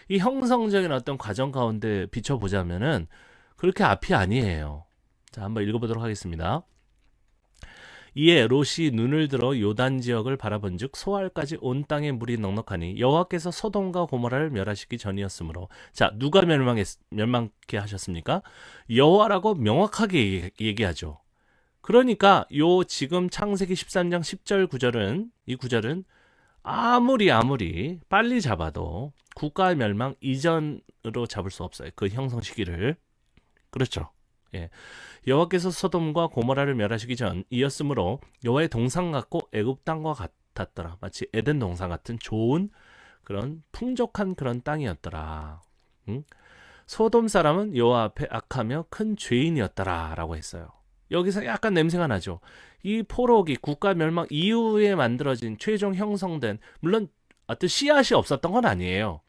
이 형성적인 어떤 과정 가운데 비춰보자면은 그렇게 앞이 아니에요. 자, 한번 읽어보도록 하겠습니다. 이에 롯이 눈을 들어 요단 지역을 바라본즉 소알까지 온 땅에 물이 넉넉하니 여호와께서 소돔과 고모라를 멸하시기 전이었으므로. 자, 누가 멸망케 하셨습니까? 여호와라고 명확하게 얘기하죠. 그러니까 요 지금 창세기 13장 10절 구절은 이 구절은 아무리 빨리 잡아도 국가 멸망 이전으로 잡을 수 없어요. 그 형성 시기를. 그렇죠. 예. 여호와께서 소돔과 고모라를 멸하시기 전이었으므로 여호와의 동상 같고 애굽 땅과 같았더라. 마치 에덴 동상 같은 좋은 그런 풍족한 그런 땅이었더라. 소돔 사람은 여호와 앞에 악하며 큰 죄인이었더라라고 했어요. 여기서 약간 냄새가 나죠. 이 포로기 국가 멸망 이후에 만들어진 최종 형성된, 물론 어떤 씨앗이 없었던 건 아니에요.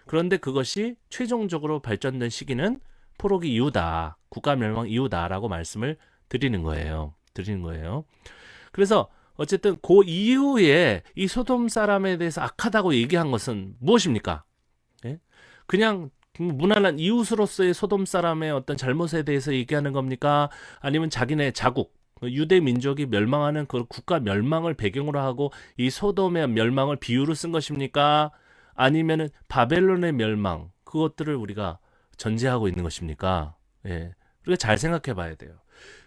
그런데 그것이 최종적으로 발전된 시기는 포로기 이후다, 국가 멸망 이후다라고 말씀을 드리는 거예요. 그래서 어쨌든 그 이후에 이 소돔 사람에 대해서 악하다고 얘기한 것은 무엇입니까? 예? 그냥 무난한 이웃으로서의 소돔 사람의 어떤 잘못에 대해서 얘기하는 겁니까? 아니면 자기네 자국, 유대 민족이 멸망하는 그 국가 멸망을 배경으로 하고 이 소돔의 멸망을 비유로 쓴 것입니까? 아니면은 바벨론의 멸망, 그것들을 우리가 전제하고 있는 것입니까? 예. 우리가 잘 생각해 봐야 돼요.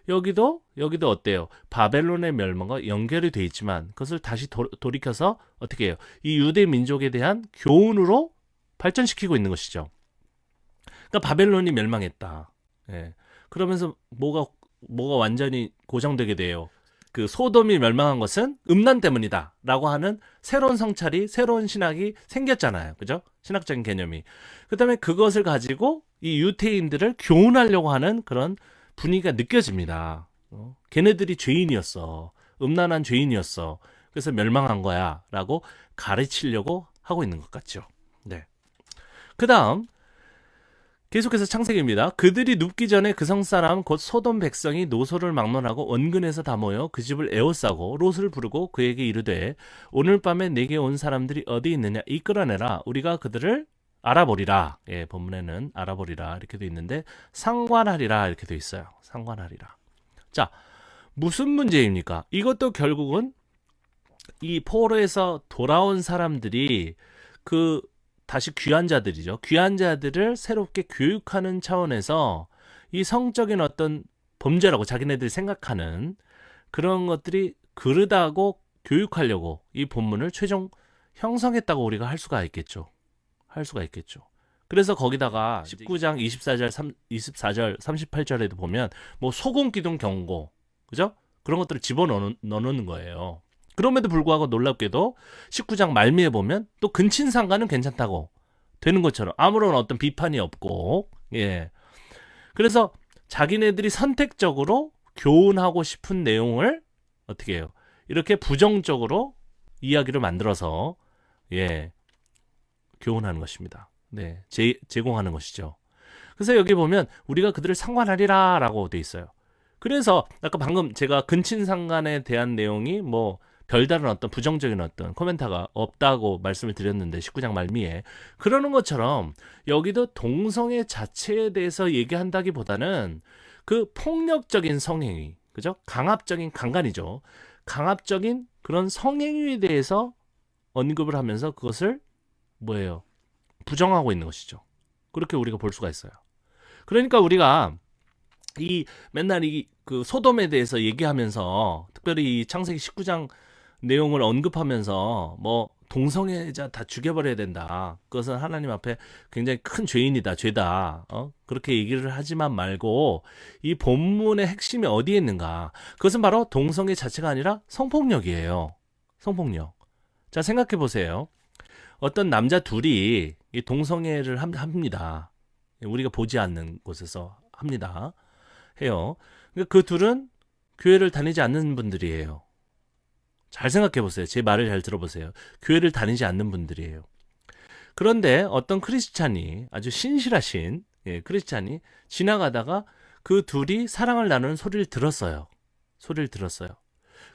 여기도 어때요? 바벨론의 멸망과 연결이 돼 있지만 그것을 다시 돌이켜서 어떻게 해요? 이 유대 민족에 대한 교훈으로 발전시키고 있는 것이죠. 그러니까 바벨론이 멸망했다. 예. 그러면서 뭐가 완전히 고정되게 돼요. 그 소돔이 멸망한 것은 음란 때문이다라고 하는 새로운 성찰이, 새로운 신학이 생겼잖아요. 그죠? 신학적인 개념이. 그다음에 그것을 가지고 이 유태인들을 교훈하려고 하는 그런 분위기가 느껴집니다. 걔네들이 죄인이었어. 음란한 죄인이었어. 그래서 멸망한 거야라고 가르치려고 하고 있는 것 같죠. 네. 그다음 계속해서 창세기입니다. 그들이 눕기 전에 그 성사람 곧 소돔 백성이 노소를 막론하고 원근에서 다 모여 그 집을 에워싸고 롯을 부르고 그에게 이르되 오늘 밤에 내게 온 사람들이 어디 있느냐 이끌어내라. 우리가 그들을 알아보리라. 예, 본문에는 알아보리라 이렇게 돼 있는데 상관하리라 이렇게 돼 있어요. 상관하리라. 자, 무슨 문제입니까? 이것도 결국은 이 포로에서 돌아온 사람들이 다시 귀한 자들이죠. 귀한 자들을 새롭게 교육하는 차원에서 이 성적인 어떤 범죄라고 자기네들이 생각하는 그런 것들이 그르다고 교육하려고 이 본문을 최종 형성했다고 우리가 할 수가 있겠죠. 그래서 거기다가 19장 24절 38절에도 보면 뭐 소금 기둥 경고, 그죠? 그런 것들을 집어넣는 거예요. 그럼에도 불구하고 놀랍게도 19장 말미에 보면 또 근친상간은 괜찮다고 되는 것처럼 아무런 어떤 비판이 없고, 예. 그래서 자기네들이 선택적으로 교훈하고 싶은 내용을 어떻게 해요? 이렇게 부정적으로 이야기를 만들어서, 예, 교훈하는 것입니다. 네, 제공하는 것이죠. 그래서 여기 보면 우리가 그들을 상관하리라라고 돼 있어요. 그래서 아까 방금 제가 근친상간에 대한 내용이 뭐 별다른 어떤 부정적인 어떤 코멘터가 없다고 말씀을 드렸는데 19장 말미에 그러는 것처럼 여기도 동성애 자체에 대해서 얘기한다기보다는 그 폭력적인 성행위, 그죠? 강압적인 강간이죠. 강압적인 그런 성행위에 대해서 언급을 하면서 그것을 뭐예요? 부정하고 있는 것이죠. 그렇게 우리가 볼 수가 있어요. 그러니까 우리가 이 맨날 이 그 소돔에 대해서 얘기하면서 특별히 이 창세기 19장 내용을 언급하면서 뭐 동성애자 다 죽여버려야 된다. 그것은 하나님 앞에 굉장히 큰 죄인이다, 죄다. 그렇게 얘기를 하지만 말고 이 본문의 핵심이 어디에 있는가? 그것은 바로 동성애 자체가 아니라 성폭력이에요. 성폭력. 자, 생각해 보세요. 어떤 남자 둘이 이 동성애를 합니다. 우리가 보지 않는 곳에서 합니다. 해요. 그 둘은 교회를 다니지 않는 분들이에요. 잘 생각해 보세요. 제 말을 잘 들어보세요. 교회를 다니지 않는 분들이에요. 그런데 어떤 크리스찬이 아주 신실하신 크리스찬이 지나가다가 그 둘이 사랑을 나누는 소리를 들었어요. 소리를 들었어요.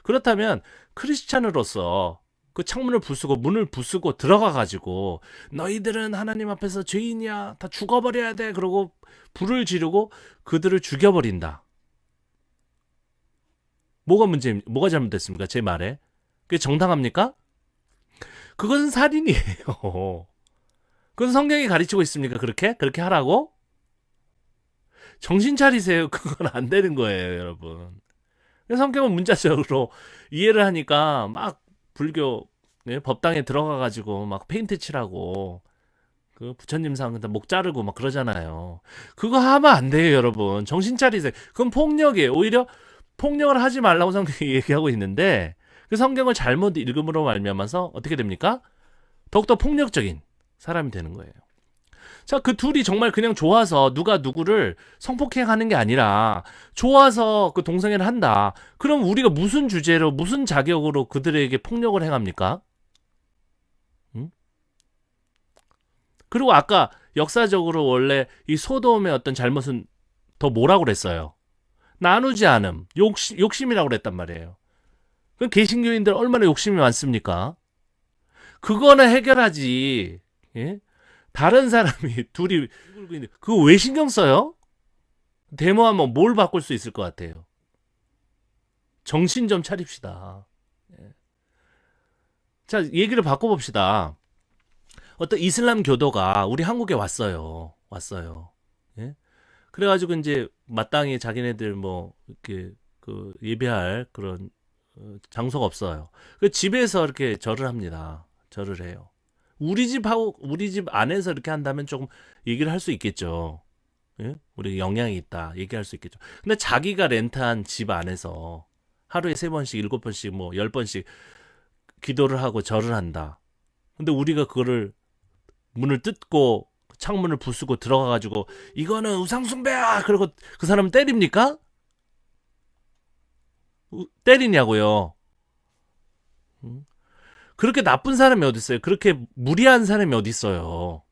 그렇다면 크리스찬으로서 그 창문을 부수고 문을 부수고 들어가 가지고 너희들은 하나님 앞에서 죄인이야. 다 죽어버려야 돼. 그러고 불을 지르고 그들을 죽여버린다. 뭐가 잘못됐습니까? 제 말에. 그게 정당합니까? 그것은 살인이에요. 그건 성경이 가르치고 있습니까? 그렇게 하라고? 정신 차리세요. 그건 안 되는 거예요, 여러분. 성경은 문자적으로 이해를 하니까 막 불교 법당에 들어가가지고 막 페인트 칠하고 그 부처님 상 목 자르고 막 그러잖아요. 그거 하면 안 돼요, 여러분. 정신 차리세요. 그건 폭력이에요. 오히려 폭력을 하지 말라고 성경이 얘기하고 있는데 그 성경을 잘못 읽음으로 말미암아서 어떻게 됩니까? 더욱더 폭력적인 사람이 되는 거예요. 자, 그 둘이 정말 그냥 좋아서 누가 누구를 성폭행하는 게 아니라 좋아서 그 동성애를 한다. 그럼 우리가 무슨 주제로 무슨 자격으로 그들에게 폭력을 행합니까? 응? 그리고 아까 역사적으로 원래 이 소돔의 어떤 잘못은 더 뭐라고 그랬어요? 나누지 않음, 욕심이라고 그랬단 말이에요. 그 개신교인들 얼마나 욕심이 많습니까? 그거는 해결하지. 예? 다른 사람이 둘이 그거 왜 신경 써요? 데모하면 뭘 바꿀 수 있을 것 같아요? 정신 좀 차립시다. 예. 자, 얘기를 바꿔봅시다. 어떤 이슬람 교도가 우리 한국에 왔어요. 예? 그래가지고 이제 마땅히 자기네들 뭐 이렇게 그 예배할 그런 장소가 없어요. 그 집에서 이렇게 절을 합니다. 절을 해요. 우리 집 안에서 이렇게 한다면 조금 얘기를 할 수 있겠죠. 예? 우리 영향이 있다 얘기할 수 있겠죠. 근데 자기가 렌트한 집 안에서 하루에 3번씩 7번씩 뭐 10번씩 기도를 하고 절을 한다. 근데 우리가 그거를 문을 뜯고 창문을 부수고 들어가가지고 이거는 우상숭배야 그러고 그 사람을 때립니까? 때리냐고요. 그렇게 나쁜 사람이 어디 있어요? 그렇게 무리한 사람이 어디 있어요?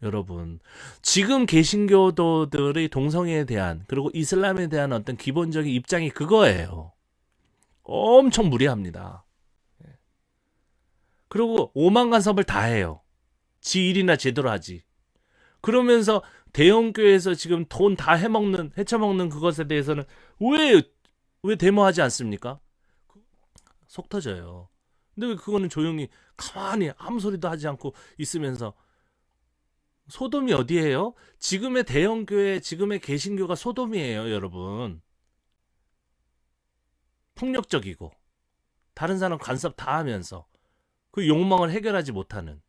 여러분, 지금 개신교도들의 동성애에 대한 그리고 이슬람에 대한 어떤 기본적인 입장이 그거예요. 엄청 무리합니다. 그리고 오만간섭을 다 해요. 지 일이나 제대로 하지. 그러면서 대형교회에서 지금 돈 다 헤쳐먹는 그것에 대해서는 왜 데모하지 않습니까? 속 터져요. 근데 왜 그거는 조용히 가만히 아무 소리도 하지 않고 있으면서 소돔이 어디예요? 지금의 대형교회, 지금의 개신교가 소돔이에요, 여러분. 폭력적이고 다른 사람 간섭 다 하면서 그 욕망을 해결하지 못하는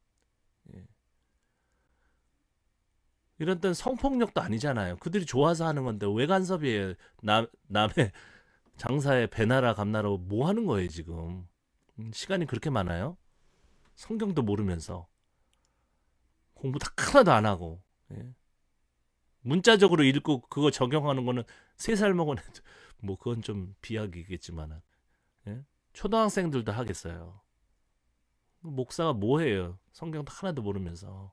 이런 땐 성폭력도 아니잖아요. 그들이 좋아서 하는 건데 왜 간섭이에요? 남의 장사에 배나라 감나라 뭐 하는 거예요 지금? 시간이 그렇게 많아요? 성경도 모르면서 공부 다 하나도 안 하고 문자적으로 읽고 그거 적용하는 거는 3살 먹은 애들 뭐 그건 좀 비약이겠지만 초등학생들도 하겠어요. 목사가 뭐해요? 성경도 하나도 모르면서.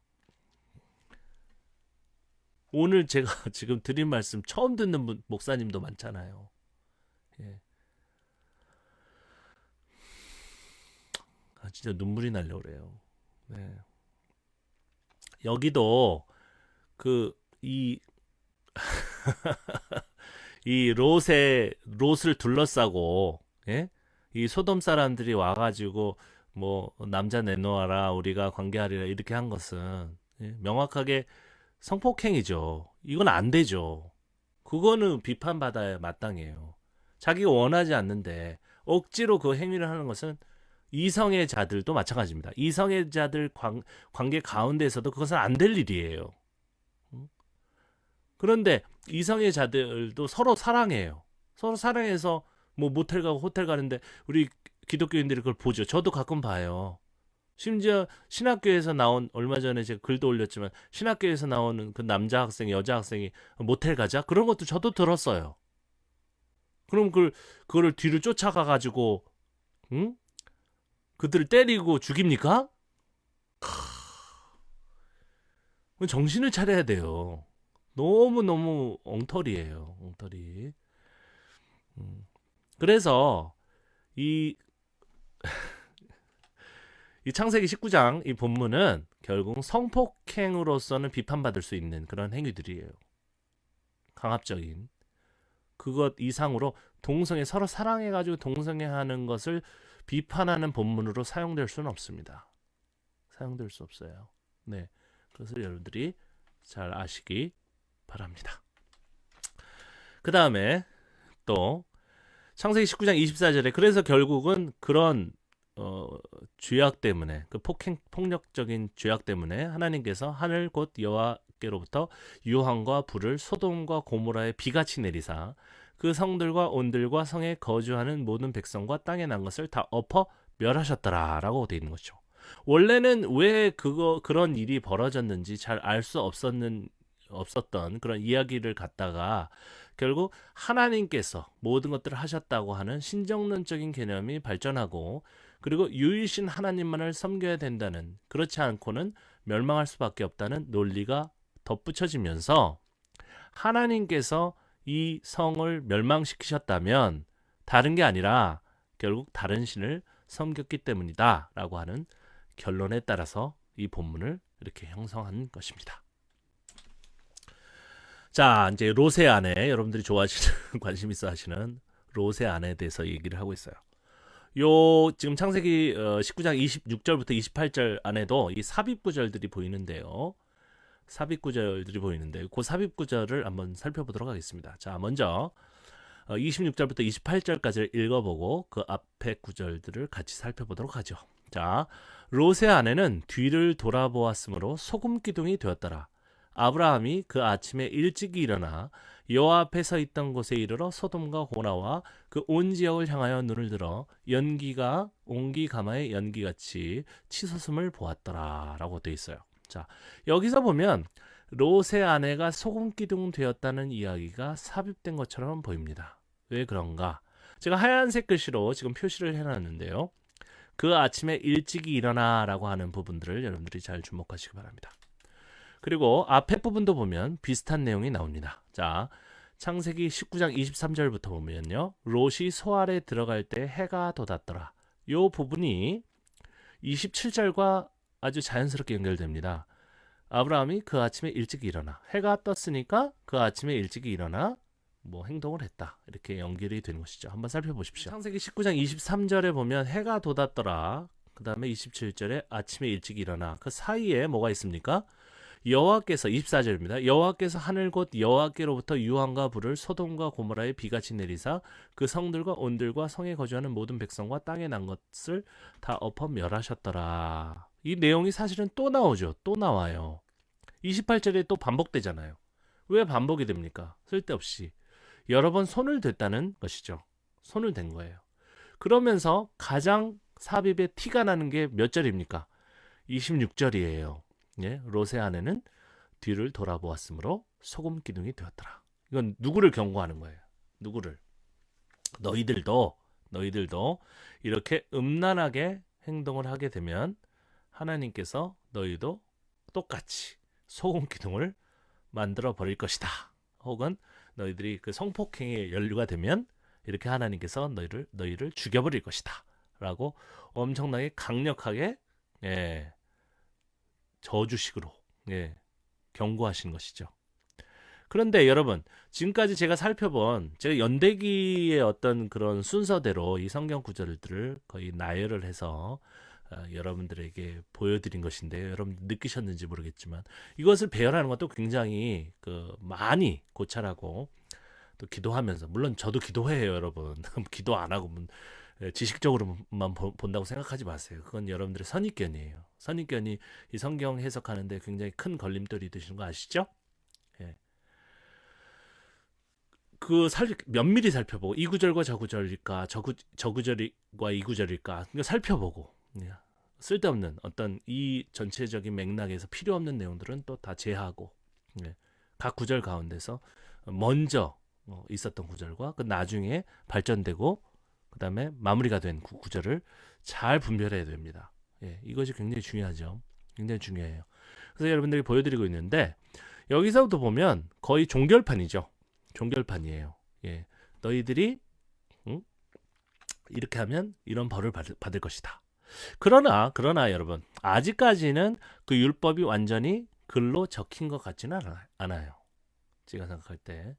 오늘 제가 지금 드린 말씀 처음 듣는 목사님도 많잖아요. 예. 진짜 눈물이 나려고 그래요. 네. 여기도 그 이 롯을 둘러싸고, 예? 이 소돔 사람들이 와가지고 뭐 남자 내놓아라 우리가 관계하리라 이렇게 한 것은, 예? 명확하게 성폭행이죠. 이건 안 되죠. 그거는 비판받아야 마땅해요. 자기가 원하지 않는데 억지로 그 행위를 하는 것은, 이성애자들도 마찬가지입니다. 이성애자들 관계 가운데에서도 그것은 안 될 일이에요. 그런데 이성애자들도 서로 사랑해요. 서로 사랑해서 뭐 모텔 가고 호텔 가는데 우리 기독교인들이 그걸 보죠. 저도 가끔 봐요. 심지어 신학교에서 나온, 얼마 전에 제가 글도 올렸지만 신학교에서 나오는 그 남자 학생, 여자 학생이 모텔 가자? 그런 것도 저도 들었어요. 그럼 그거를 뒤를 쫓아가 가지고, 응? 그들을 때리고 죽입니까? 정신을 차려야 돼요. 너무너무 엉터리예요. 엉터리. 그래서 이, 이 창세기 19장 이 본문은 결국 성폭행으로서는 비판받을 수 있는 그런 행위들이에요. 강압적인. 그것 이상으로 동성애, 서로 사랑해가지고 동성애 하는 것을 비판하는 본문으로 사용될 수는 없습니다. 사용될 수 없어요. 네. 그래서 여러분들이 잘 아시기 바랍니다. 그 다음에 또 창세기 19장 24절에, 그래서 결국은 그런 죄악 때문에, 그 폭력적인 죄악 때문에 하나님께서 하늘 곧 여호와께로부터 유황과 불을 소돔과 고모라에 비같이 내리사 그 성들과 온들과 성에 거주하는 모든 백성과 땅에 난 것을 다 엎어 멸하셨더라라고 되어 있는 거죠. 원래는 왜 그런 일이 벌어졌는지 잘 알 수 없었던 그런 이야기를 갖다가 결국 하나님께서 모든 것들을 하셨다고 하는 신정론적인 개념이 발전하고, 그리고 유일신 하나님만을 섬겨야 된다는, 그렇지 않고는 멸망할 수밖에 없다는 논리가 덧붙여지면서, 하나님께서 이 성을 멸망시키셨다면 다른 게 아니라 결국 다른 신을 섬겼기 때문이다 라고 하는 결론에 따라서 이 본문을 이렇게 형성한 것입니다. 자, 이제 롯의 아내, 여러분들이 좋아하시는 관심 있어 하시는 롯의 아내에 대해서 얘기를 하고 있어요. 지금 창세기 19장 26절부터 28절 안에도 이 삽입구절들이 보이는데요. 삽입구절들이 보이는데 그 삽입구절을 한번 살펴보도록 하겠습니다. 자, 먼저 26절부터 28절까지를 읽어보고 그 앞에 구절들을 같이 살펴보도록 하죠. 자, 롯의 아내는 뒤를 돌아보았으므로 소금 기둥이 되었더라. 아브라함이 그 아침에 일찍이 일어나 여호와 앞에 서 있던 곳에 이르러 소돔과 고모라와 그 온 지역을 향하여 눈을 들어 연기가 옹기 가마의 연기같이 치솟음을 보았더라 라고 되어 있어요. 자, 여기서 보면 롯의 아내가 소금 기둥 되었다는 이야기가 삽입된 것처럼 보입니다. 왜 그런가? 제가 하얀색 글씨로 지금 표시를 해놨는데요. 그 아침에 일찍이 일어나 라고 하는 부분들을 여러분들이 잘 주목하시기 바랍니다. 그리고 앞에 부분도 보면 비슷한 내용이 나옵니다. 자, 창세기 19장 23절부터 보면요. 롯이 소알에 들어갈 때 해가 돋았더라. 이 부분이 27절과 아주 자연스럽게 연결됩니다. 아브라함이 그 아침에 일찍 일어나, 해가 떴으니까 그 아침에 일찍 일어나 뭐 행동을 했다. 이렇게 연결이 되는 것이죠. 한번 살펴보십시오. 창세기 19장 23절에 보면 해가 돋았더라. 그 다음에 27절에 아침에 일찍 일어나. 그 사이에 뭐가 있습니까? 여호와께서, 24절입니다. 여호와께서 하늘 곧 여호와께로부터 유황과 불을 소돔과 고모라에 비같이 내리사 그 성들과 온들과 성에 거주하는 모든 백성과 땅에 난 것을 다 엎어 멸하셨더라. 이 내용이 사실은 또 나오죠. 또 나와요. 28절에 또 반복되잖아요. 왜 반복이 됩니까? 쓸데없이 여러 번 손을 댔다는 것이죠. 손을 댄 거예요. 그러면서 가장 삽입에 티가 나는 게 몇 절입니까? 26절이에요. 예, 롯의 아내는 뒤를 돌아보았으므로 소금 기둥이 되었더라. 이건 누구를 경고하는 거예요? 누구를? 너희들도 이렇게 음란하게 행동을 하게 되면 하나님께서 너희도 똑같이 소금 기둥을 만들어 버릴 것이다. 혹은 너희들이 그 성폭행에 연루가 되면 이렇게 하나님께서 너희를 죽여버릴 것이다. 라고 엄청나게 강력하게 저주식으로 경고하신 것이죠. 그런데 여러분, 지금까지 제가 살펴본 제가 연대기의 어떤 그런 순서대로 이 성경 구절들을 거의 나열을 해서 여러분들에게 보여드린 것인데요. 여러분 느끼셨는지 모르겠지만 이것을 배열하는 것도 굉장히 많이 고찰하고 또 기도하면서, 물론 저도 기도해요, 여러분. 기도 안 하고 지식적으로만 본다고 생각하지 마세요. 그건 여러분들의 선입견이에요. 선입견이 이 성경 해석하는데 굉장히 큰 걸림돌이 되시는 거 아시죠? 예. 면밀히 살펴보고 이 구절과 저 구절일까, 저 구절과 이 구절일까, 살펴보고 쓸데없는 어떤 이 전체적인 맥락에서 필요 없는 내용들은 또 다 제하고 각 구절 가운데서 먼저 있었던 구절과 그 나중에 발전되고 그 다음에 마무리가 된 구절을 잘 분별해야 됩니다. 이것이 굉장히 중요하죠. 굉장히 중요해요. 그래서 여러분들이 보여드리고 있는데 여기서부터 보면 거의 종결판이죠. 종결판이에요. 너희들이 이렇게 하면 이런 벌을 받을 것이다. 그러나 여러분, 아직까지는 그 율법이 완전히 글로 적힌 것 같지는 않아요. 제가 생각할 때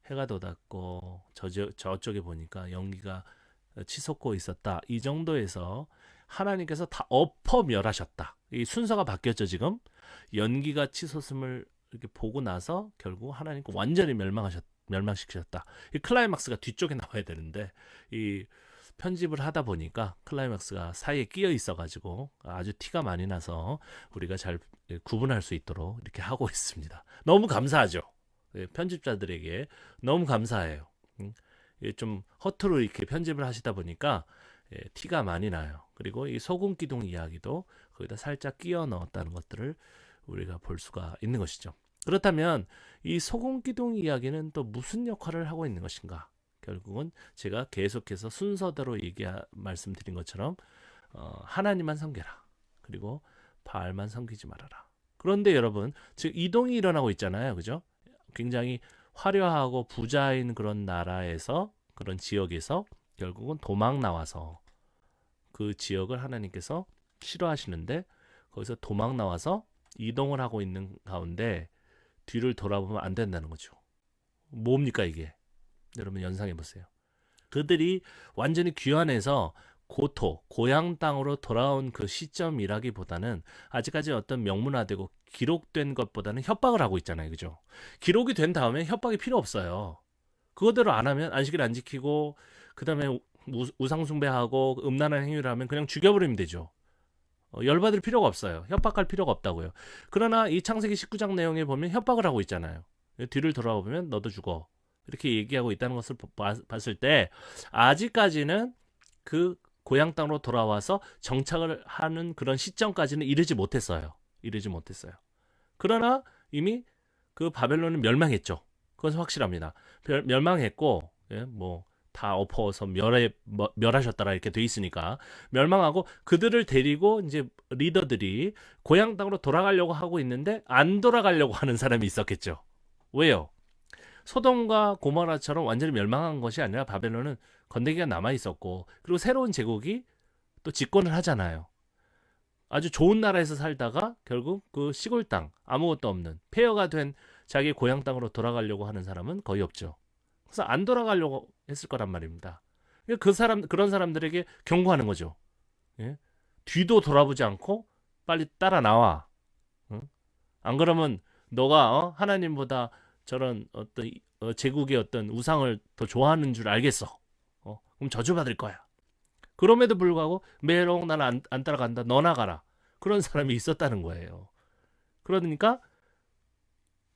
해가 돋았고 저쪽에 보니까 연기가 치솟고 있었다. 이 정도에서 하나님께서 다 엎어 멸하셨다. 이 순서가 바뀌었죠. 지금 연기가 치솟음을 이렇게 보고 나서 결국 하나님께 완전히 멸망시키셨다. 이 클라이막스가 뒤쪽에 나와야 되는데 이 편집을 하다 보니까 클라이막스가 사이에 끼어 있어가지고 아주 티가 많이 나서 우리가 잘 구분할 수 있도록 이렇게 하고 있습니다. 너무 감사하죠. 편집자들에게 너무 감사해요. 좀 허투루 이렇게 편집을 하시다 보니까 티가 많이 나요. 그리고 이 소금 기둥 이야기도 거기다 살짝 끼워 넣었다는 것들을 우리가 볼 수가 있는 것이죠. 그렇다면 이 소금 기둥 이야기는 또 무슨 역할을 하고 있는 것인가? 결국은 제가 계속해서 순서대로 말씀드린 것처럼 하나님만 섬겨라. 그리고 바알만 섬기지 말아라. 그런데 여러분, 지금 이동이 일어나고 있잖아요. 그죠? 굉장히 화려하고 부자인 그런 나라에서, 그런 지역에서 결국은 도망 나와서 그 지역을 하나님께서 싫어하시는데 거기서 도망 나와서 이동을 하고 있는 가운데 뒤를 돌아보면 안 된다는 거죠. 뭡니까 이게? 여러분 연상해 보세요. 그들이 완전히 귀환해서 고향 땅으로 돌아온 그 시점이라기보다는 아직까지 어떤 명문화되고 기록된 것보다는 협박을 하고 있잖아요. 그죠? 기록이 된 다음에 협박이 필요 없어요. 그거대로 안 하면, 안식일 안 지키고 그 다음에 우상숭배하고 음란한 행위를 하면 그냥 죽여버리면 되죠. 열받을 필요가 없어요. 협박할 필요가 없다고요. 그러나 이 창세기 19장 내용에 보면 협박을 하고 있잖아요. 뒤를 돌아보면 너도 죽어. 이렇게 얘기하고 있다는 것을 봤을 때 아직까지는 그 고향 땅으로 돌아와서 정착을 하는 그런 시점까지는 이르지 못했어요. 그러나 이미 그 바벨론은 멸망했죠. 그것은 확실합니다. 멸망했고 다 엎어서 멸하셨다라 이렇게 돼 있으니까 멸망하고 그들을 데리고 이제 리더들이 고향 땅으로 돌아가려고 하고 있는데 안 돌아가려고 하는 사람이 있었겠죠. 왜요? 소돔과 고모라처럼 완전히 멸망한 것이 아니라 바벨론은 건더기가 남아 있었고, 그리고 새로운 제국이 또 집권을 하잖아요. 아주 좋은 나라에서 살다가 결국 그 시골 땅, 아무것도 없는 폐허가 된 자기 고향 땅으로 돌아가려고 하는 사람은 거의 없죠. 그래서 안 돌아가려고 했을 거란 말입니다. 그런 사람들에게 경고하는 거죠. 뒤도 돌아보지 않고 빨리 따라 나와. 안 그러면 너가 하나님보다 저런 어떤 제국의 어떤 우상을 더 좋아하는 줄 알겠어. 그럼 저주받을 거야. 그럼에도 불구하고 메롱 나는 안 따라간다. 너 나가라. 그런 사람이 있었다는 거예요. 그러니까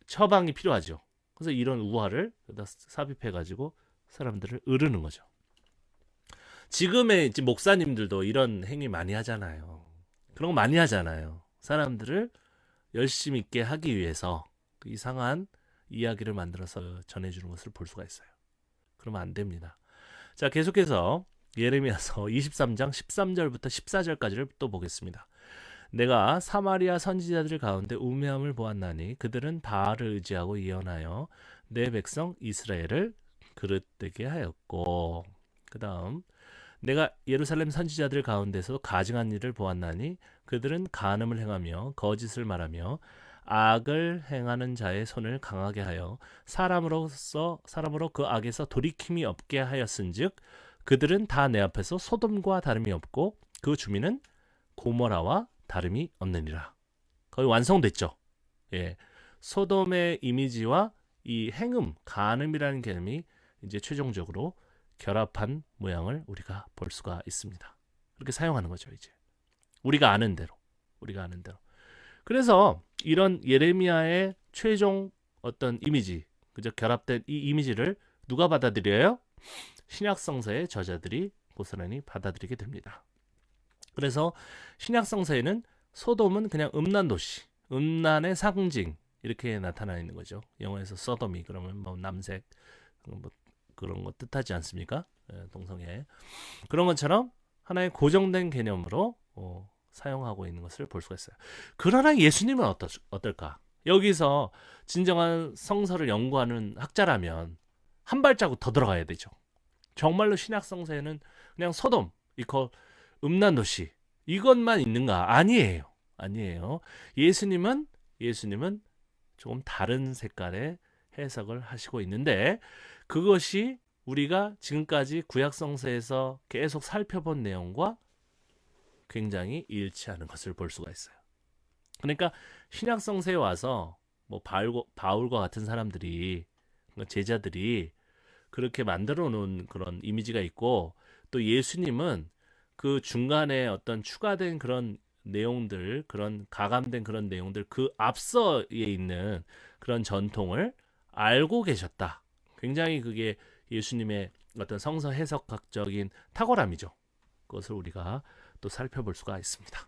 처방이 필요하죠. 그래서 이런 우화를 삽입해가지고 사람들을 으르는 거죠. 지금의 목사님들도 이런 행위 많이 하잖아요. 그런 거 많이 하잖아요. 사람들을 열심히 있게 하기 위해서 이상한 이야기를 만들어서 전해주는 것을 볼 수가 있어요. 그러면 안 됩니다. 자, 계속해서 예레미야서 23장 13절부터 14절까지를 또 보겠습니다. 내가 사마리아 선지자들 가운데 우매함을 보았나니 그들은 바알을 의지하고 예언하여 내 백성 이스라엘을 그릇되게 하였고, 그 다음 내가 예루살렘 선지자들 가운데서 가증한 일을 보았나니 그들은 간음을 행하며 거짓을 말하며 악을 행하는 자의 손을 강하게 하여 사람으로 그 악에서 돌이킴이 없게 하였은즉 그들은 다 내 앞에서 소돔과 다름이 없고 그 주민은 고모라와 다름이 없느니라. 거의 완성됐죠. 예, 소돔의 이미지와 이 행음, 간음이라는 개념이 이제 최종적으로 결합한 모양을 우리가 볼 수가 있습니다. 그렇게 사용하는 거죠, 이제. 우리가 아는 대로. 그래서 이런 예레미야의 최종 어떤 이미지, 그저 결합된 이 이미지를 누가 받아들여요? 신약성서의 저자들이 고스란히 받아들이게 됩니다. 그래서 신약성서에는 소돔은 그냥 음란 도시, 음란의 상징 이렇게 나타나 있는 거죠. 영어에서 소돔이 그러면 뭐 남색 뭐 그런 거 뜻하지 않습니까? 동성애 그런 것처럼 하나의 고정된 개념으로 사용하고 있는 것을 볼 수가 있어요. 그러나 예수님은 어떨까? 여기서 진정한 성서를 연구하는 학자라면 한 발자국 더 들어가야 되죠. 정말로 신약 성서에는 그냥 소돔 이퀄 음란 도시 이것만 있는가? 아니에요. 예수님은 조금 다른 색깔의 해석을 하시고 있는데 그것이 우리가 지금까지 구약 성서에서 계속 살펴본 내용과 굉장히 일치하는 것을 볼 수가 있어요. 그러니까 신약 성서에 와서 뭐 바울과 같은 사람들이 제자들이 그렇게 만들어 놓은 그런 이미지가 있고 또 예수님은 그 중간에 어떤 추가된 그런 내용들, 그런 가감된 그런 내용들 그 앞서에 있는 그런 전통을 알고 계셨다. 굉장히 그게 예수님의 어떤 성서 해석학적인 탁월함이죠. 그것을 우리가 또 살펴볼 수가 있습니다.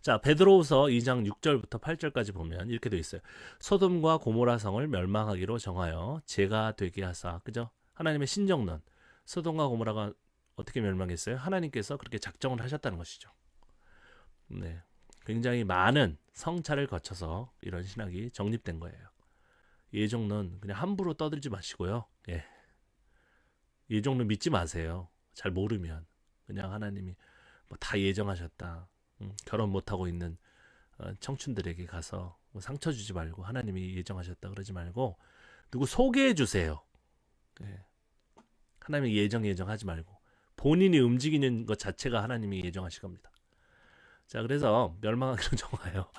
자, 베드로후서 2장 6절부터 8절까지 보면 이렇게 되어 있어요. 소돔과 고모라 성을 멸망하기로 정하여 제가 되게 하사, 그죠? 하나님의 신정론. 소돔과 고모라가 어떻게 멸망했어요? 하나님께서 그렇게 작정을 하셨다는 것이죠. 네, 굉장히 많은 성찰을 거쳐서 이런 신학이 정립된 거예요. 예정론 그냥 함부로 떠들지 마시고요. 예, 예정론 믿지 마세요. 잘 모르면 그냥 하나님이 뭐 다 예정하셨다. 결혼 못하고 있는 청춘들에게 가서 뭐 상처 주지 말고 하나님이 예정하셨다 그러지 말고 누구 소개해 주세요. 예. 하나님이 예정하지 말고 본인이 움직이는 것 자체가 하나님이 예정하실 겁니다. 자, 그래서 멸망하기로 정하여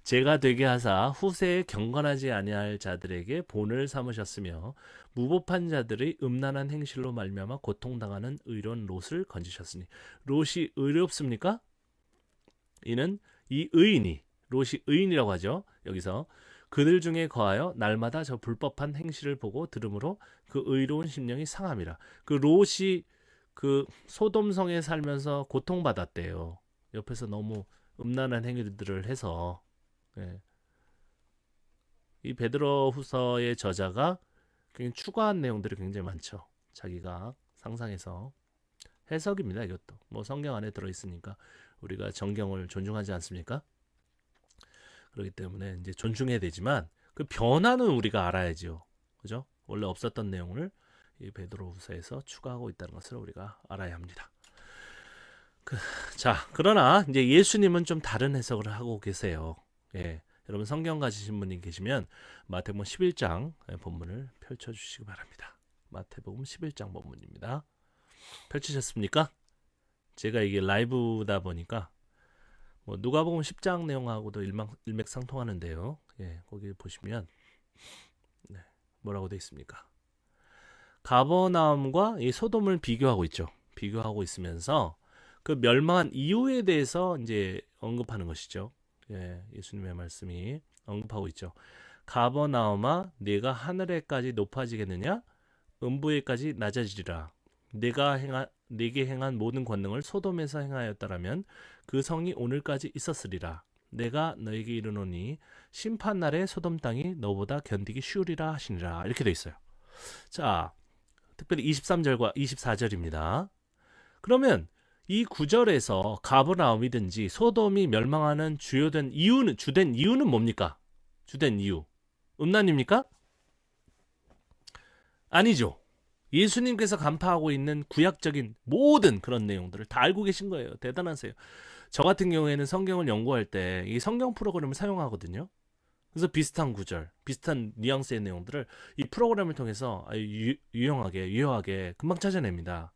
제가 되게 하사 후세에 경건하지 아니할 자들에게 본을 삼으셨으며 무법한 자들의 음란한 행실로 말미암아 고통당하는 의로운 롯을 건지셨으니. 롯이 의롭습니까? 이는 이 의인이, 롯이 의인이라고 하죠. 여기서 그들 중에 거하여 날마다 저 불법한 행실을 보고 들음으로 그 의로운 심령이 상함이라. 그 롯이 그 소돔성에 살면서 고통받았대요. 옆에서 너무 음란한 행위들을 해서. 예. 이 베드로후서의 저자가 굉장히 추가한 내용들이 굉장히 많죠. 자기가 상상해서 해석입니다. 이것도 뭐 성경 안에 들어있으니까 우리가 정경을 존중하지 않습니까? 그렇기 때문에 이제 존중해야 되지만 그 변화는 우리가 알아야죠. 그죠? 원래 없었던 내용을 이 베드로후서에서 추가하고 있다는 것을 우리가 알아야 합니다. 자, 그러나 이제 예수님은 좀 다른 해석을 하고 계세요. 예, 여러분 성경 가지신 분이 계시면 마태복음 11장 본문을 펼쳐주시기 바랍니다. 마태복음 11장 본문입니다. 펼치셨습니까? 제가 이게 라이브다 보니까 뭐 누가복음 10장 내용하고도 일맥상통하는데요. 예, 거기 보시면 네, 뭐라고 되어 있습니까? 가버나움과 이 소돔을 비교하고 있죠. 비교하고 있으면서 그 멸망한 이유에 대해서 이제 언급하는 것이죠. 예, 예수님의 말씀이 언급하고 있죠. 가버나움아, 네가 하늘에까지 높아지겠느냐? 음부에까지 낮아지리라. 네게 행한 모든 권능을 소돔에서 행하였다라면 그 성이 오늘까지 있었으리라. 내가 너에게 이르노니 심판 날에 소돔 땅이 너보다 견디기 쉬우리라 하시니라. 이렇게 돼 있어요. 자, 특별히 23절과 24절입니다. 그러면 이 구절에서 가버나움이든지 소돔이 멸망하는 주된 이유는 뭡니까? 주된 이유. 음란입니까? 아니죠. 예수님께서 간파하고 있는 구약적인 모든 그런 내용들을 다 알고 계신 거예요. 대단하세요. 저 같은 경우에는 성경을 연구할 때 이 성경 프로그램을 사용하거든요. 그래서 비슷한 구절, 비슷한 뉘앙스의 내용들을 이 프로그램을 통해서 유용하게 금방 찾아냅니다.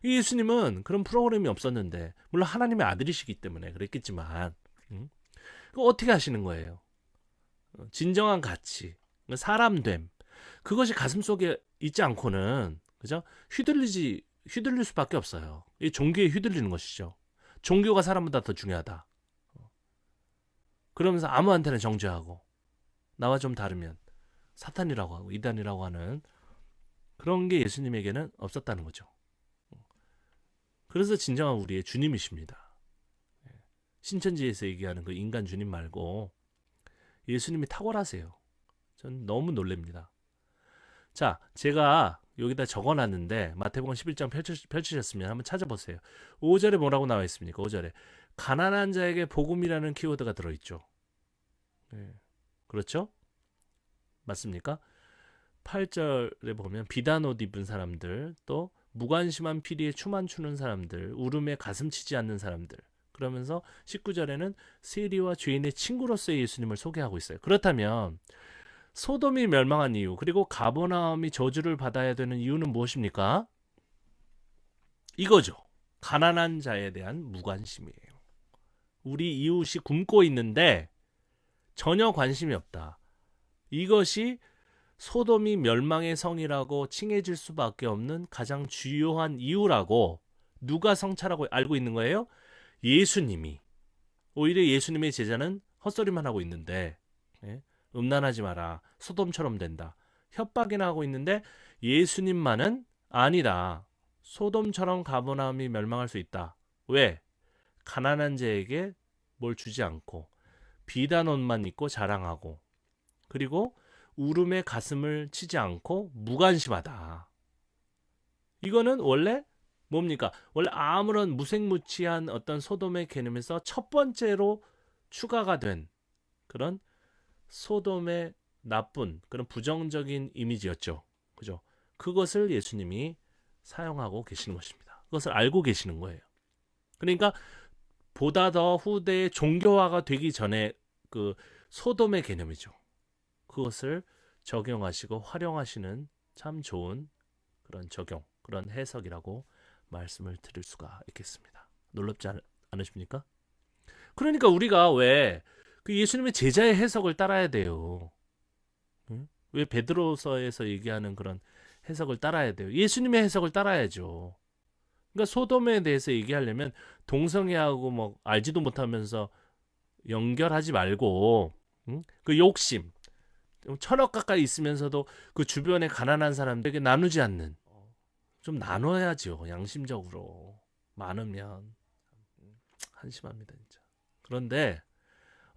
예수님은 그런 프로그램이 없었는데, 물론 하나님의 아들이시기 때문에 그랬겠지만, 그거 어떻게 하시는 거예요? 진정한 가치, 사람됨, 그것이 가슴 속에 있지 않고는, 그죠? 휘둘릴 수밖에 없어요. 이 종교에 휘둘리는 것이죠. 종교가 사람보다 더 중요하다. 그러면서 아무한테나 정죄하고, 나와 좀 다르면 사탄이라고 하고 이단이라고 하는 그런 게 예수님에게는 없었다는 거죠. 그래서 진정한 우리의 주님이십니다. 신천지에서 얘기하는 그 인간 주님 말고 예수님이 탁월하세요. 전 너무 놀랍니다. 자, 제가 여기다 적어놨는데 마태복음 11장 펼치셨으면 한번 찾아보세요. 5절에 뭐라고 나와 있습니까? 5절에 가난한 자에게 복음이라는 키워드가 들어있죠. 그렇죠? 맞습니까? 8절에 보면 비단 옷 입은 사람들, 또 무관심한 피리에 춤만 추는 사람들, 울음에 가슴 치지 않는 사람들. 그러면서 19절에는 세리와 죄인의 친구로서의 예수님을 소개하고 있어요. 그렇다면 소돔이 멸망한 이유, 그리고 가버나움이 저주를 받아야 되는 이유는 무엇입니까? 이거죠. 가난한 자에 대한 무관심이에요. 우리 이웃이 굶고 있는데 전혀 관심이 없다. 이것이 소돔이 멸망의 성이라고 칭해질 수밖에 없는 가장 주요한 이유라고 누가 성찰하고 알고 있는 거예요? 예수님이. 오히려 예수님의 제자는 헛소리만 하고 있는데, 음란하지 마라, 소돔처럼 된다, 협박이나 하고 있는데 예수님만은 아니다, 소돔처럼 가버나움이 멸망할 수 있다. 왜? 가난한 자에게 뭘 주지 않고 비단 옷만 입고 자랑하고, 그리고 울음에 가슴을 치지 않고 무관심하다. 이거는 원래 뭡니까? 원래 아무런 무색무취한 어떤 소돔의 개념에서 첫 번째로 추가가 된 그런 소돔의 나쁜 그런 부정적인 이미지였죠. 그죠? 그것을 예수님이 사용하고 계시는 것입니다. 그것을 알고 계시는 거예요. 그러니까 보다 더 후대의 종교화가 되기 전에 그 소돔의 개념이죠. 그것을 적용하시고 활용하시는 참 좋은 그런 적용, 그런 해석이라고 말씀을 드릴 수가 있겠습니다. 놀랍지 않으십니까? 그러니까 우리가 왜 그 예수님의 제자의 해석을 따라야 돼요? 응? 왜 베드로서에서 얘기하는 그런 해석을 따라야 돼요? 예수님의 해석을 따라야죠. 그러니까 소돔에 대해서 얘기하려면 동성애하고 뭐 알지도 못하면서 연결하지 말고, 그 욕심, 천억 가까이 있으면서도 그 주변에 가난한 사람들에게 나누지 않는, 좀 나눠야죠. 양심적으로 많으면 한심합니다 진짜. 그런데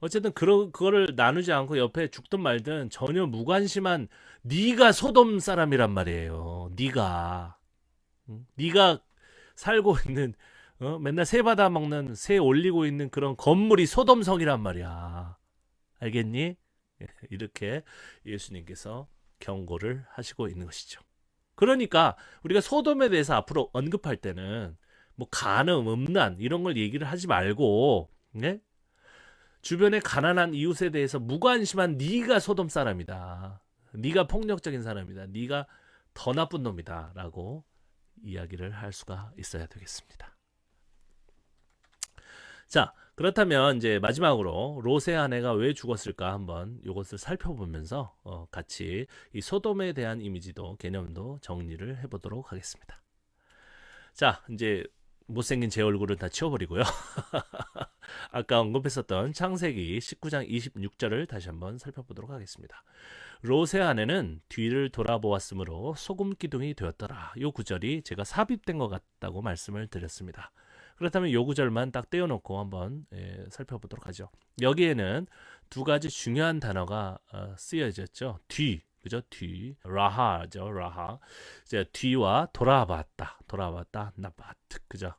어쨌든 그거를 나누지 않고 옆에 죽든 말든 전혀 무관심한 네가 소돔 사람이란 말이에요. 네가 살고 있는, 맨날 새 받아 먹는, 새 올리고 있는 그런 건물이 소돔성이란 말이야. 알겠니? 이렇게 예수님께서 경고를 하시고 있는 것이죠. 그러니까 우리가 소돔에 대해서 앞으로 언급할 때는 뭐 간음, 음란 이런 걸 얘기를 하지 말고, 주변에 가난한 이웃에 대해서 무관심한 네가 소돔 사람이다, 네가 폭력적인 사람이다, 네가 더 나쁜 놈이다 라고 이야기를 할 수가 있어야 되겠습니다. 자, 그렇다면 이제 마지막으로 롯의 아내가 왜 죽었을까 한번 이것을 살펴보면서 같이 이 소돔에 대한 이미지도 개념도 정리를 해보도록 하겠습니다. 자, 이제 못생긴 제 얼굴은 다 치워버리고요. 아까 언급했었던 창세기 19장 26절을 다시 한번 살펴보도록 하겠습니다. 롯의 아내는 뒤를 돌아보았으므로 소금 기둥이 되었더라. 이 구절이 제가 삽입된 것 같다고 말씀을 드렸습니다. 그렇다면 이 구절만 딱 떼어놓고 한번 살펴보도록 하죠. 여기에는 두 가지 중요한 단어가 쓰여졌죠. 뒤, 그죠? 뒤, 라하죠, 라하. 이제 뒤와 돌아봤다, 나바트, 그죠?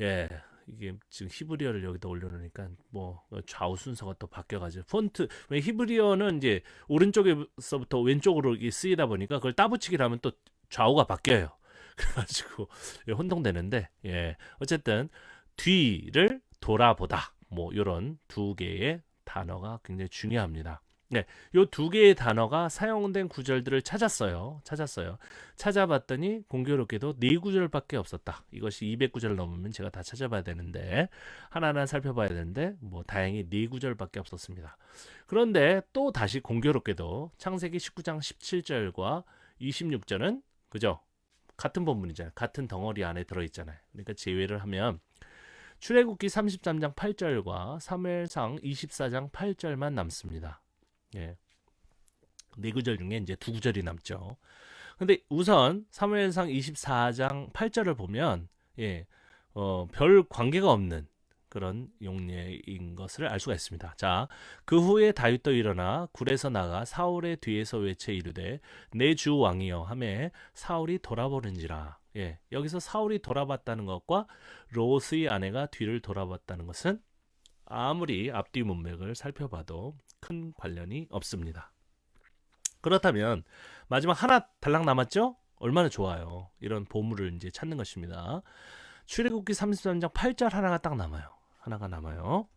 예, 이게 지금 히브리어를 여기다 올려놓으니까 뭐 좌우 순서가 또 바뀌어가지고 폰트, 왜 히브리어는 이제 오른쪽에서부터 왼쪽으로 쓰이다 보니까 그걸 따붙이기를 하면 또 좌우가 바뀌어요. 그래가지고 혼동되는데, 예, 어쨌든 뒤를 돌아보다 뭐 이런 두 개의 단어가 굉장히 중요합니다. 네, 요 두 개의 단어가 사용된 구절들을 찾았어요. 찾아봤더니 공교롭게도 네 구절밖에 없었다. 이것이 200구절 넘으면 제가 다 찾아봐야 되는데 하나하나 살펴봐야 되는데 뭐 다행히 네 구절밖에 없었습니다. 그런데 또 다시 공교롭게도 창세기 19장 17절과 26절은 그죠? 같은 본문이잖아요. 같은 덩어리 안에 들어있잖아요. 그러니까 제외를 하면 출애굽기 33장 8절과 사무엘상 24장 8절만 남습니다. 예. 네 구절 중에 이제 두 구절이 남죠. 근데 우선 사무엘상 24장 8절을 보면 예, 별 관계가 없는 그런 용례인 것을 알 수가 있습니다. 자, 그 후에 다윗도 일어나 굴에서 나가 사울의 뒤에서 외쳐 이르되 내 주 왕이여 하매 사울이 돌아보는지라. 예, 여기서 사울이 돌아봤다는 것과 롯의 아내가 뒤를 돌아봤다는 것은 아무리 앞뒤 문맥을 살펴봐도 큰 관련이 없습니다. 그렇다면 마지막 하나 달랑 남았죠? 얼마나 좋아요. 이런 보물을 이제 찾는 것입니다. 출애굽기 33장 8절 하나가 딱 남아요. 하나가 남아요.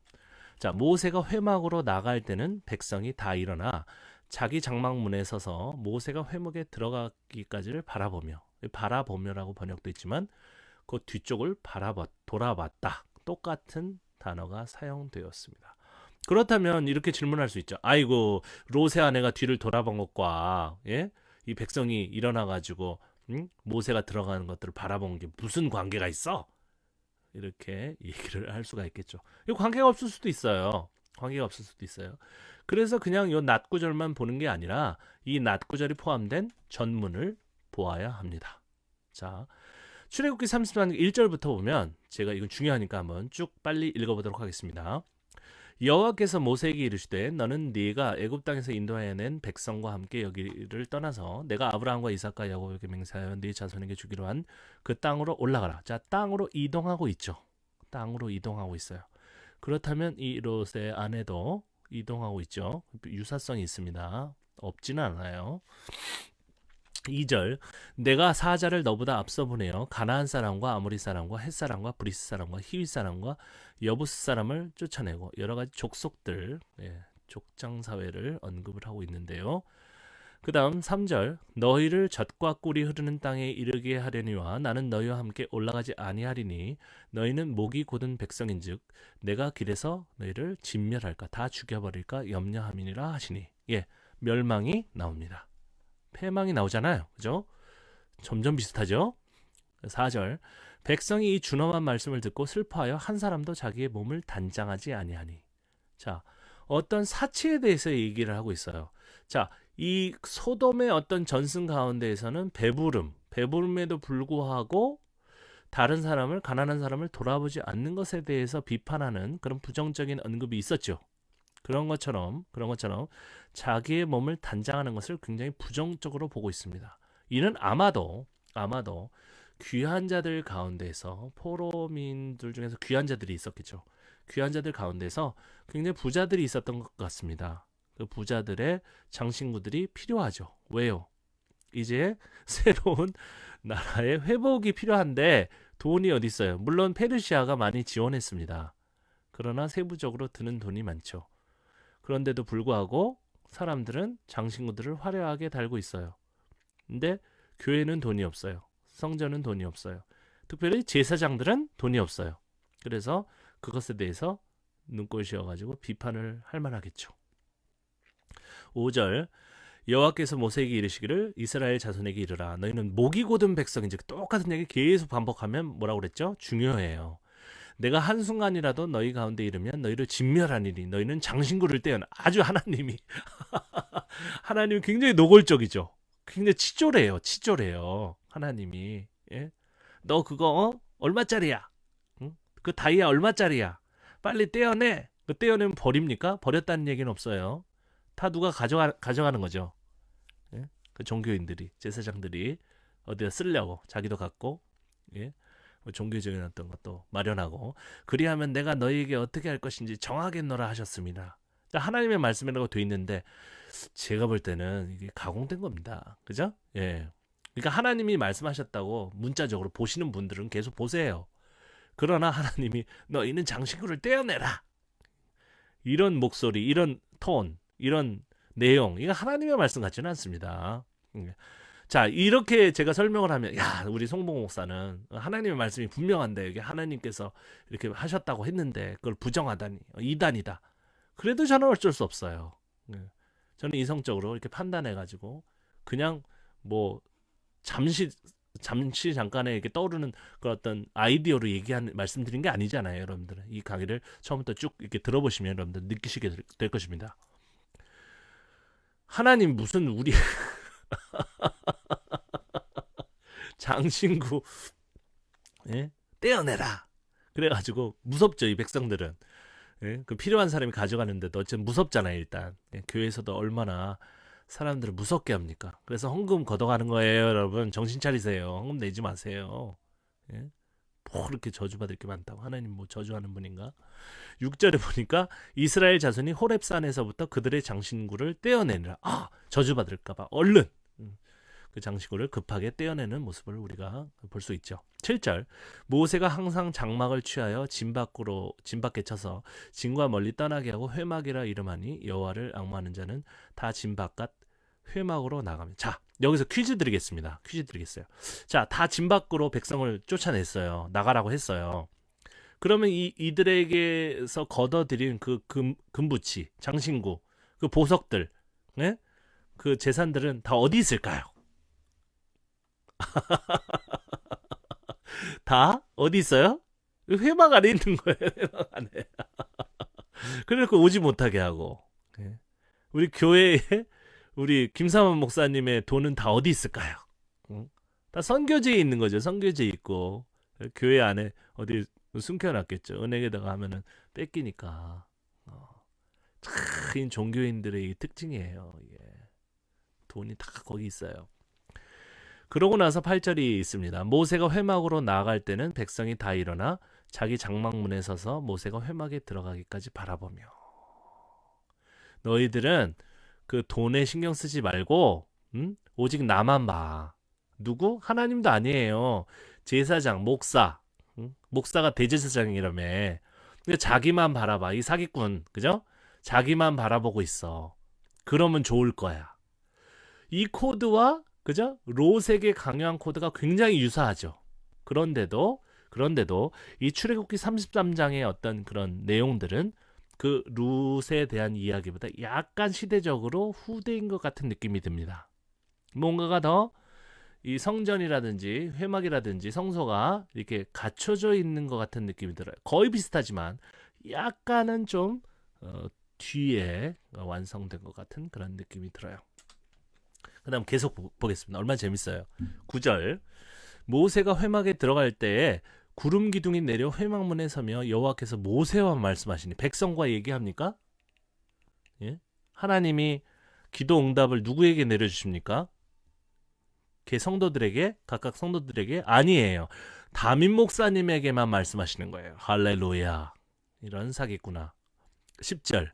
자, 모세가 회막으로 나갈 때는 백성이 다 일어나 자기 장막문에 서서 모세가 회막에 들어가기까지를 바라보며라고 번역도 있지만 그 뒤쪽을 돌아봤다. 똑같은 단어가 사용되었습니다. 그렇다면 이렇게 질문할 수 있죠. 아이고, 롯의 아내가 뒤를 돌아본 것과 예? 이 백성이 일어나가지고 모세가 들어가는 것들을 바라본 게 무슨 관계가 있어? 이렇게 얘기를 할 수가 있겠죠. 이 관계가 없을 수도 있어요. 그래서 그냥 이 낫구절만 보는 게 아니라 이 낫구절이 포함된 전문을 보아야 합니다. 자, 출애굽기 30장 1절부터 보면 제가 이건 중요하니까 한번 쭉 빨리 읽어보도록 하겠습니다. 여호와께서 모세에게 이르시되 너는 네가 애굽 땅에서 인도하여 낸 백성과 함께 여기를 떠나서 내가 아브라함과 이삭과 야곱에게 맹세하여 네 자손에게 주기로 한 그 땅으로 올라가라. 자, 땅으로 이동하고 있죠. 땅으로 이동하고 있어요. 그렇다면 이 롯의 아내도 이동하고 있죠. 유사성이 있습니다. 없지는 않아요. 2절 내가 사자를 너보다 앞서 보내어 가나안 사람과 아모리 사람과 헷 사람과 브리스 사람과 히윗 사람과 여부스 사람을 쫓아내고 여러 가지 족속들 족장 사회를 언급을 하고 있는데요. 그 다음 3절 너희를 젖과 꿀이 흐르는 땅에 이르게 하려니와 나는 너희와 함께 올라가지 아니하리니 너희는 목이 곧은 백성인즉 내가 길에서 너희를 진멸할까 다 죽여버릴까 염려함이니라 하시니 멸망이 나옵니다. 패망이 나오잖아요. 그죠? 점점 비슷하죠? 4절 백성이 이 준엄한 말씀을 듣고 슬퍼하여 한 사람도 자기의 몸을 단장하지 아니하니. 자, 어떤 사치에 대해서 얘기를 하고 있어요. 자, 이 소돔의 어떤 전승 가운데에서는 배부름에도 불구하고 다른 사람을, 가난한 사람을 돌아보지 않는 것에 대해서 비판하는 그런 부정적인 언급이 있었죠. 그런 것처럼 자기의 몸을 단장하는 것을 굉장히 부정적으로 보고 있습니다. 이는 아마도 귀한 자들 가운데서 포로민들 중에서 귀한 자들이 있었겠죠. 귀한 자들 가운데서 굉장히 부자들이 있었던 것 같습니다. 그 부자들의 장신구들이 필요하죠. 왜요? 이제 새로운 나라의 회복이 필요한데 돈이 어디 있어요? 물론 페르시아가 많이 지원했습니다. 그러나 세부적으로 드는 돈이 많죠. 그런데도 불구하고 사람들은 장신구들을 화려하게 달고 있어요. 근데 교회는 돈이 없어요. 성전은 돈이 없어요. 특별히 제사장들은 돈이 없어요. 그래서 그것에 대해서 눈꼴시여가지고 비판을 할 만하겠죠. 5절 여호와께서 모세에게 이르시기를 이스라엘 자손에게 이르라 너희는 목이 곧은 백성인즉 똑같은 얘기 계속 반복하면 뭐라고 그랬죠? 중요해요. 내가 한순간이라도 너희 가운데 이르면 너희를 진멸하니니 너희는 장신구를 떼어나. 아주 하나님이 굉장히 노골적이죠. 굉장히 치졸해요. 하나님이 너 그거 얼마짜리야? 응? 그 다이아 얼마짜리야? 빨리 떼어내. 그 떼어내면 버립니까? 버렸다는 얘기는 없어요. 다 누가 가져가는 거죠. 그 종교인들이, 제사장들이 어디다 쓰려고 자기도 갖고 종교적인 어떤 것도 마련하고 그리하면 내가 너희에게 어떻게 할 것인지 정하겠노라 하셨습니다. 자, 하나님의 말씀이라고 돼 있는데 제가 볼 때는 이게 가공된 겁니다. 그죠? 그러니까 하나님이 말씀하셨다고 문자적으로 보시는 분들은 계속 보세요. 그러나 하나님이 너희는 장신구를 떼어내라. 이런 목소리, 이런 톤, 이런 내용, 이거 하나님의 말씀 같지는 않습니다. 자, 이렇게 제가 설명을 하면, 야, 우리 송봉 목사는 하나님의 말씀이 분명한데, 이게 하나님께서 이렇게 하셨다고 했는데, 그걸 부정하다니, 이단이다. 그래도 저는 어쩔 수 없어요. 저는 이성적으로 이렇게 판단해가지고, 그냥 뭐, 잠시 잠깐에 이렇게 떠오르는 그 어떤 아이디어로 말씀드린 게 아니잖아요, 여러분들. 이 강의를 처음부터 쭉 이렇게 들어보시면 여러분들 느끼시게 될 것입니다. 하나님 무슨 우리 장신구 예? 떼어내라. 그래가지고 무섭죠, 이 백성들은. 예? 그 필요한 사람이 가져가는데도 어쨌든 무섭잖아요, 일단. 예? 교회에서도 얼마나 사람들을 무섭게 합니까? 그래서 헌금 걷어가는 거예요, 여러분. 정신 차리세요. 헌금 내지 마세요. 예? 뭐 그렇게 저주받을 게 많다고. 하나님 뭐 저주하는 분인가? 6절에 보니까 이스라엘 자손이 호렙산에서부터 그들의 장신구를 떼어내느라. 아, 저주받을까봐 얼른 그 장신구를 급하게 떼어내는 모습을 우리가 볼 수 있죠. 7절 모세가 항상 장막을 취하여 진 밖에 쳐서 진과 멀리 떠나게 하고 회막이라 이름하니 여호와를 앙모하는 자는 다 진 바깥 회막으로 나가며. 자, 여기서 퀴즈 드리겠습니다. 퀴즈 드리겠어요. 자, 다 진 밖으로 백성을 쫓아냈어요. 나가라고 했어요. 그러면 이들에게서 걷어들인 그 금부치, 장신구, 그 보석들, 네? 그 재산들은 다 어디 있을까요? 다 어디 있어요? 회막 안에 있는 거예요. 회막 안에. 그래서 오지 못하게 하고. 우리 교회에 우리 김삼원 목사님의 돈은 다 어디 있을까요? 다 선교지에 있는 거죠. 선교지에 있고 교회 안에 어디 숨겨놨겠죠. 은행에다가 하면은 뺏기니까. 참 종교인들의 특징이에요. 예. 돈이 다 거기 있어요. 그러고 나서 8절이 있습니다. 모세가 회막으로 나아갈 때는 백성이 다 일어나 자기 장막문에 서서 모세가 회막에 들어가기까지 바라보며. 너희들은 그 돈에 신경 쓰지 말고 오직 나만 봐. 누구? 하나님도 아니에요. 제사장, 목사. 목사가 대제사장이라며. 근데 자기만 바라봐. 이 사기꾼, 그죠? 자기만 바라보고 있어. 그러면 좋을 거야. 이 코드와 그죠? 롯에게 강요한 코드가 굉장히 유사하죠. 그런데도 이 출애굽기 33장의 어떤 그런 내용들은 그 롯에 대한 이야기보다 약간 시대적으로 후대인 것 같은 느낌이 듭니다. 뭔가가 더 이 성전이라든지 회막이라든지 성소가 이렇게 갖춰져 있는 것 같은 느낌이 들어요. 거의 비슷하지만 약간은 좀 뒤에 완성된 것 같은 그런 느낌이 들어요. 그 다음 계속 보겠습니다. 얼마나 재밌어요. 9절 모세가 회막에 들어갈 때에 구름 기둥이 내려 회막문에 서며 여호와께서 모세와 말씀하시니. 백성과 얘기합니까? 예? 하나님이 기도 응답을 누구에게 내려주십니까? 각각 성도들에게? 아니에요. 다민 목사님에게만 말씀하시는 거예요. 할렐루야. 이런 사기구나. 10절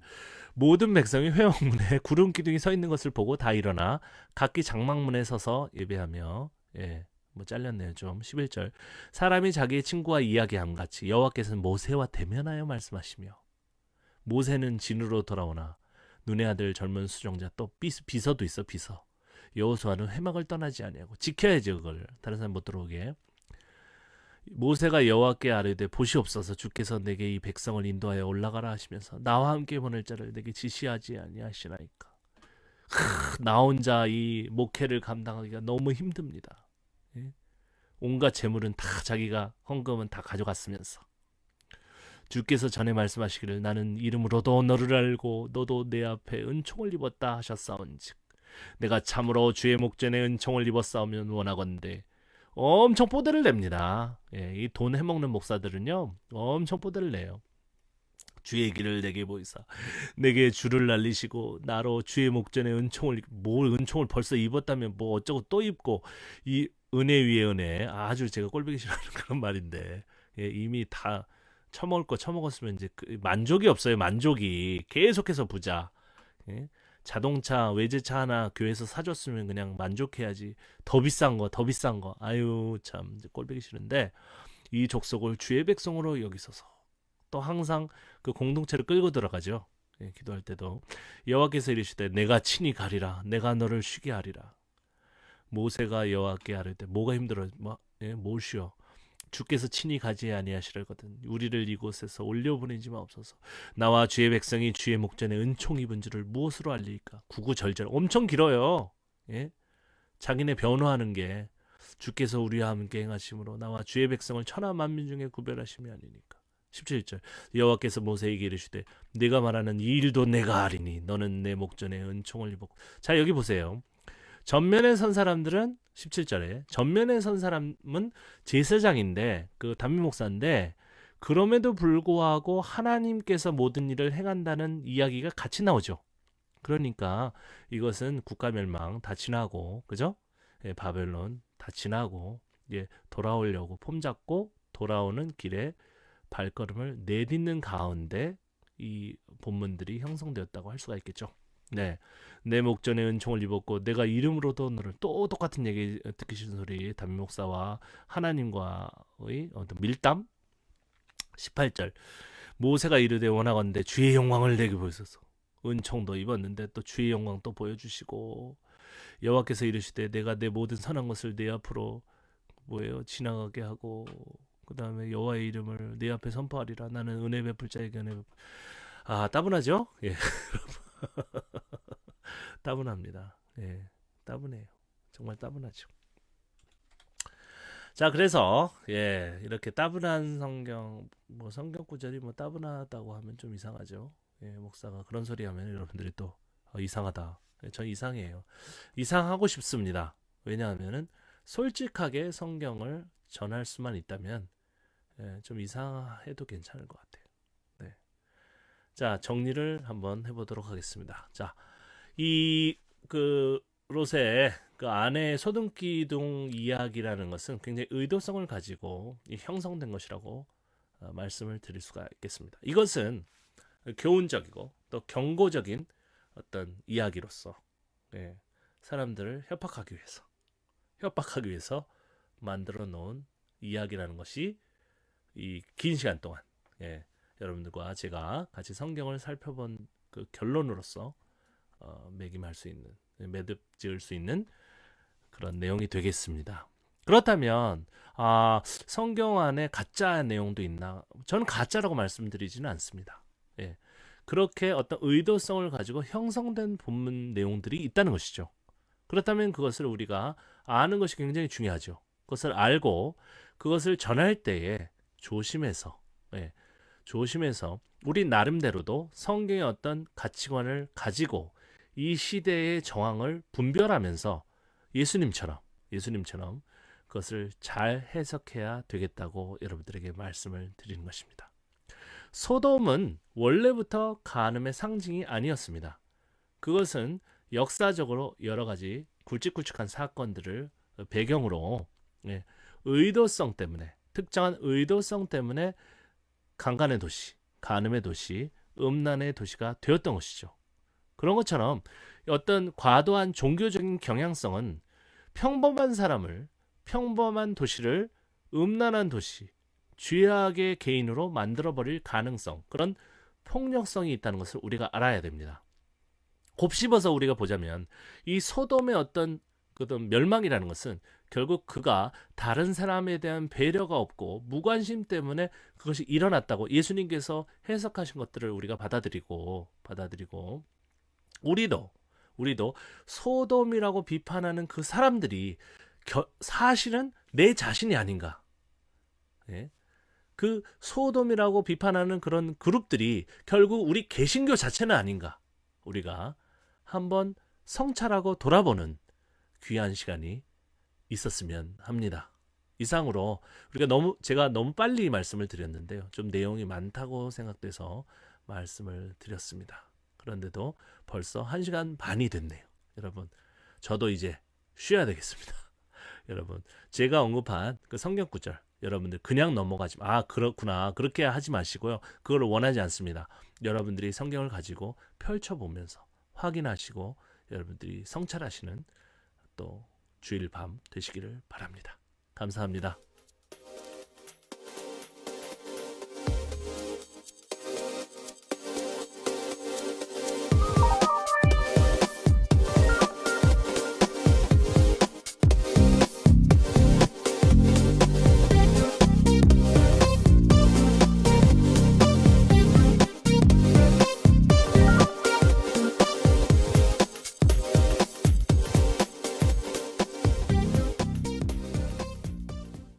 모든 백성이 회막문에 구름 기둥이 서 있는 것을 보고 다 일어나 각기 장막문에 서서 예배하며. 예, 뭐 잘렸네요 좀. 11절 사람이 자기의 친구와 이야기함 같이 여호와께서는 모세와 대면하여 말씀하시며. 모세는 진으로 돌아오나 눈의 아들 젊은 수종자 또 비서도 있어. 비서 여호수아는 회막을 떠나지 아니하고 지켜야지. 그걸 다른 사람 못 들어오게. 모세가 여호와께 아뢰되 보시옵소서 주께서 내게 이 백성을 인도하여 올라가라 하시면서 나와 함께 보낼 자를 내게 지시하지 아니하시나이까. 나 혼자 이 목회를 감당하기가 너무 힘듭니다. 예? 온갖 재물은 다 자기가 헌금은 다 가져갔으면서 주께서 전에 말씀하시기를 나는 이름으로도 너를 알고 너도 내 앞에 은총을 입었다 하셨사온즉 내가 참으로 주의 목전에 은총을 입었사오면 원하건대. 엄청 뽀대를 냅니다. 예, 이 돈 해먹는 목사들은요 엄청 뽀대를 내요. 주의 길을 내게 보이사 내게 주를 날리시고 나로 주의 목전에 은총을. 뭘 은총을 벌써 입었다면 뭐 어쩌고 또 입고. 이 은혜 위에 은혜. 아주 제가 꼴보기 싫어하는 그런 말인데. 예, 이미 다 처먹을 거 처먹었으면 이제 만족이 없어요. 만족이 계속해서 부자. 예? 자동차 외제차 하나 교회에서 사줬으면 그냥 만족해야지. 더 비싼 거, 더 비싼 거. 아유 참 이제 꼴보기 싫은데, 이 족속을 주의 백성으로 여기소서. 또 항상 그 공동체를 끌고 들어가죠. 예, 기도할 때도 여호와께서 이르시되 내가 친히 가리라, 내가 너를 쉬게 하리라. 모세가 여호와께 아뢰되 뭐가 힘들어, 뭘 쉬어? 주께서 친히 가지 아니하시려거든 우리를 이곳에서 올려보내지 마옵소서. 나와 주의 백성이 주의 목전에 은총 입은 줄을 무엇으로 알리까? 구구절절 엄청 길어요. 예? 자기네 변호하는 게 주께서 우리와 함께 행하심으로 나와 주의 백성을 천하 만민 중에 구별하심이 아니니까. 17절 여호와께서 모세에게 이르시되 네가 말하는 이 일도 내가 아리니 너는 내 목전에 은총을 입었고. 자 여기 보세요. 전면에 선 사람들은 17절에 전면에 선 사람은 제사장인데 그 담임 목사인데, 그럼에도 불구하고 하나님께서 모든 일을 행한다는 이야기가 같이 나오죠. 그러니까 이것은 국가 멸망 다 지나고, 그죠? 예, 바벨론 다 지나고 예, 돌아오려고 폼 잡고 돌아오는 길에 발걸음을 내딛는 가운데 이 본문들이 형성되었다고 할 수가 있겠죠. 네, 내 목전에 은총을 입었고 내가 이름으로도 너를, 또 똑같은 얘기 듣기 싫은 소리 담임 목사와 하나님과의 어떤 밀담. 18절 모세가 이르되 원하건대 주의 영광을 내게 보이소서. 은총도 입었는데 또 주의 영광 또 보여주시고, 여호와께서 이르시되 내가 내 모든 선한 것을 내 앞으로 지나가게 하고 그 다음에 여호와의 이름을 내 앞에 선포하리라. 나는 은혜 베풀 자에게 은혜 베풀. 아 따분하죠? 예. 따분합니다. 예, 따분해요. 정말 따분하죠. 자 그래서 예, 이렇게 따분한 성경, 성경 구절이 따분하다고 하면 좀 이상하죠. 예, 목사가 그런 소리 하면 여러분들이 또 이상하다. 예, 전 이상해요. 이상하고 싶습니다. 왜냐하면은 솔직하게 성경을 전할 수만 있다면 예, 좀 이상해도 괜찮을 것 같아요. 네. 자 정리를 한번 해보도록 하겠습니다. 자, 이 롯의 그 아내의 소돔기둥 이야기라는 것은 굉장히 의도성을 가지고 형성된 것이라고 말씀을 드릴 수가 있겠습니다. 이것은 교훈적이고 또 경고적인 어떤 이야기로서 예, 사람들을 협박하기 위해서 만들어 놓은 이야기라는 것이 이 긴 시간 동안 예, 여러분들과 제가 같이 성경을 살펴본 그 결론으로서 매김할 수 있는, 매듭 지을 수 있는 그런 내용이 되겠습니다. 그렇다면 성경 안에 가짜 내용도 있나? 저는 가짜라고 말씀드리지는 않습니다. 예, 그렇게 어떤 의도성을 가지고 형성된 본문 내용들이 있다는 것이죠. 그렇다면 그것을 우리가 아는 것이 굉장히 중요하죠. 그것을 알고 그것을 전할 때에 조심해서 우리 나름대로도 성경의 어떤 가치관을 가지고 이 시대의 정황을 분별하면서 예수님처럼 그것을 잘 해석해야 되겠다고 여러분들에게 말씀을 드리는 것입니다. 소돔은 원래부터 간음의 상징이 아니었습니다. 그것은 역사적으로 여러 가지 굵직굵직한 사건들을 배경으로 의도성 때문에, 특정한 의도성 때문에 강간의 도시, 간음의 도시, 음란의 도시가 되었던 것이죠. 그런 것처럼 어떤 과도한 종교적인 경향성은 평범한 도시를 음란한 도시, 죄악의 개인으로 만들어버릴 가능성, 그런 폭력성이 있다는 것을 우리가 알아야 됩니다. 곱씹어서 우리가 보자면 이 소돔의 어떤 멸망이라는 것은 결국 그가 다른 사람에 대한 배려가 없고 무관심 때문에 그것이 일어났다고 예수님께서 해석하신 것들을 우리가 받아들이고 우리도 소돔이라고 비판하는 그 사람들이 사실은 내 자신이 아닌가? 예? 그 소돔이라고 비판하는 그런 그룹들이 결국 우리 개신교 자체는 아닌가? 우리가 한번 성찰하고 돌아보는 귀한 시간이 있었으면 합니다. 이상으로 제가 너무 빨리 말씀을 드렸는데요. 좀 내용이 많다고 생각돼서 말씀을 드렸습니다. 그런데도 벌써 1시간 반이 됐네요. 여러분, 저도 이제 쉬어야 되겠습니다. 여러분, 제가 언급한 그 성경 구절 여러분들 그냥 넘어가지 그렇구나 그렇게 하지 마시고요. 그걸 원하지 않습니다. 여러분들이 성경을 가지고 펼쳐보면서 확인하시고 여러분들이 성찰하시는 또 주일 밤 되시기를 바랍니다. 감사합니다.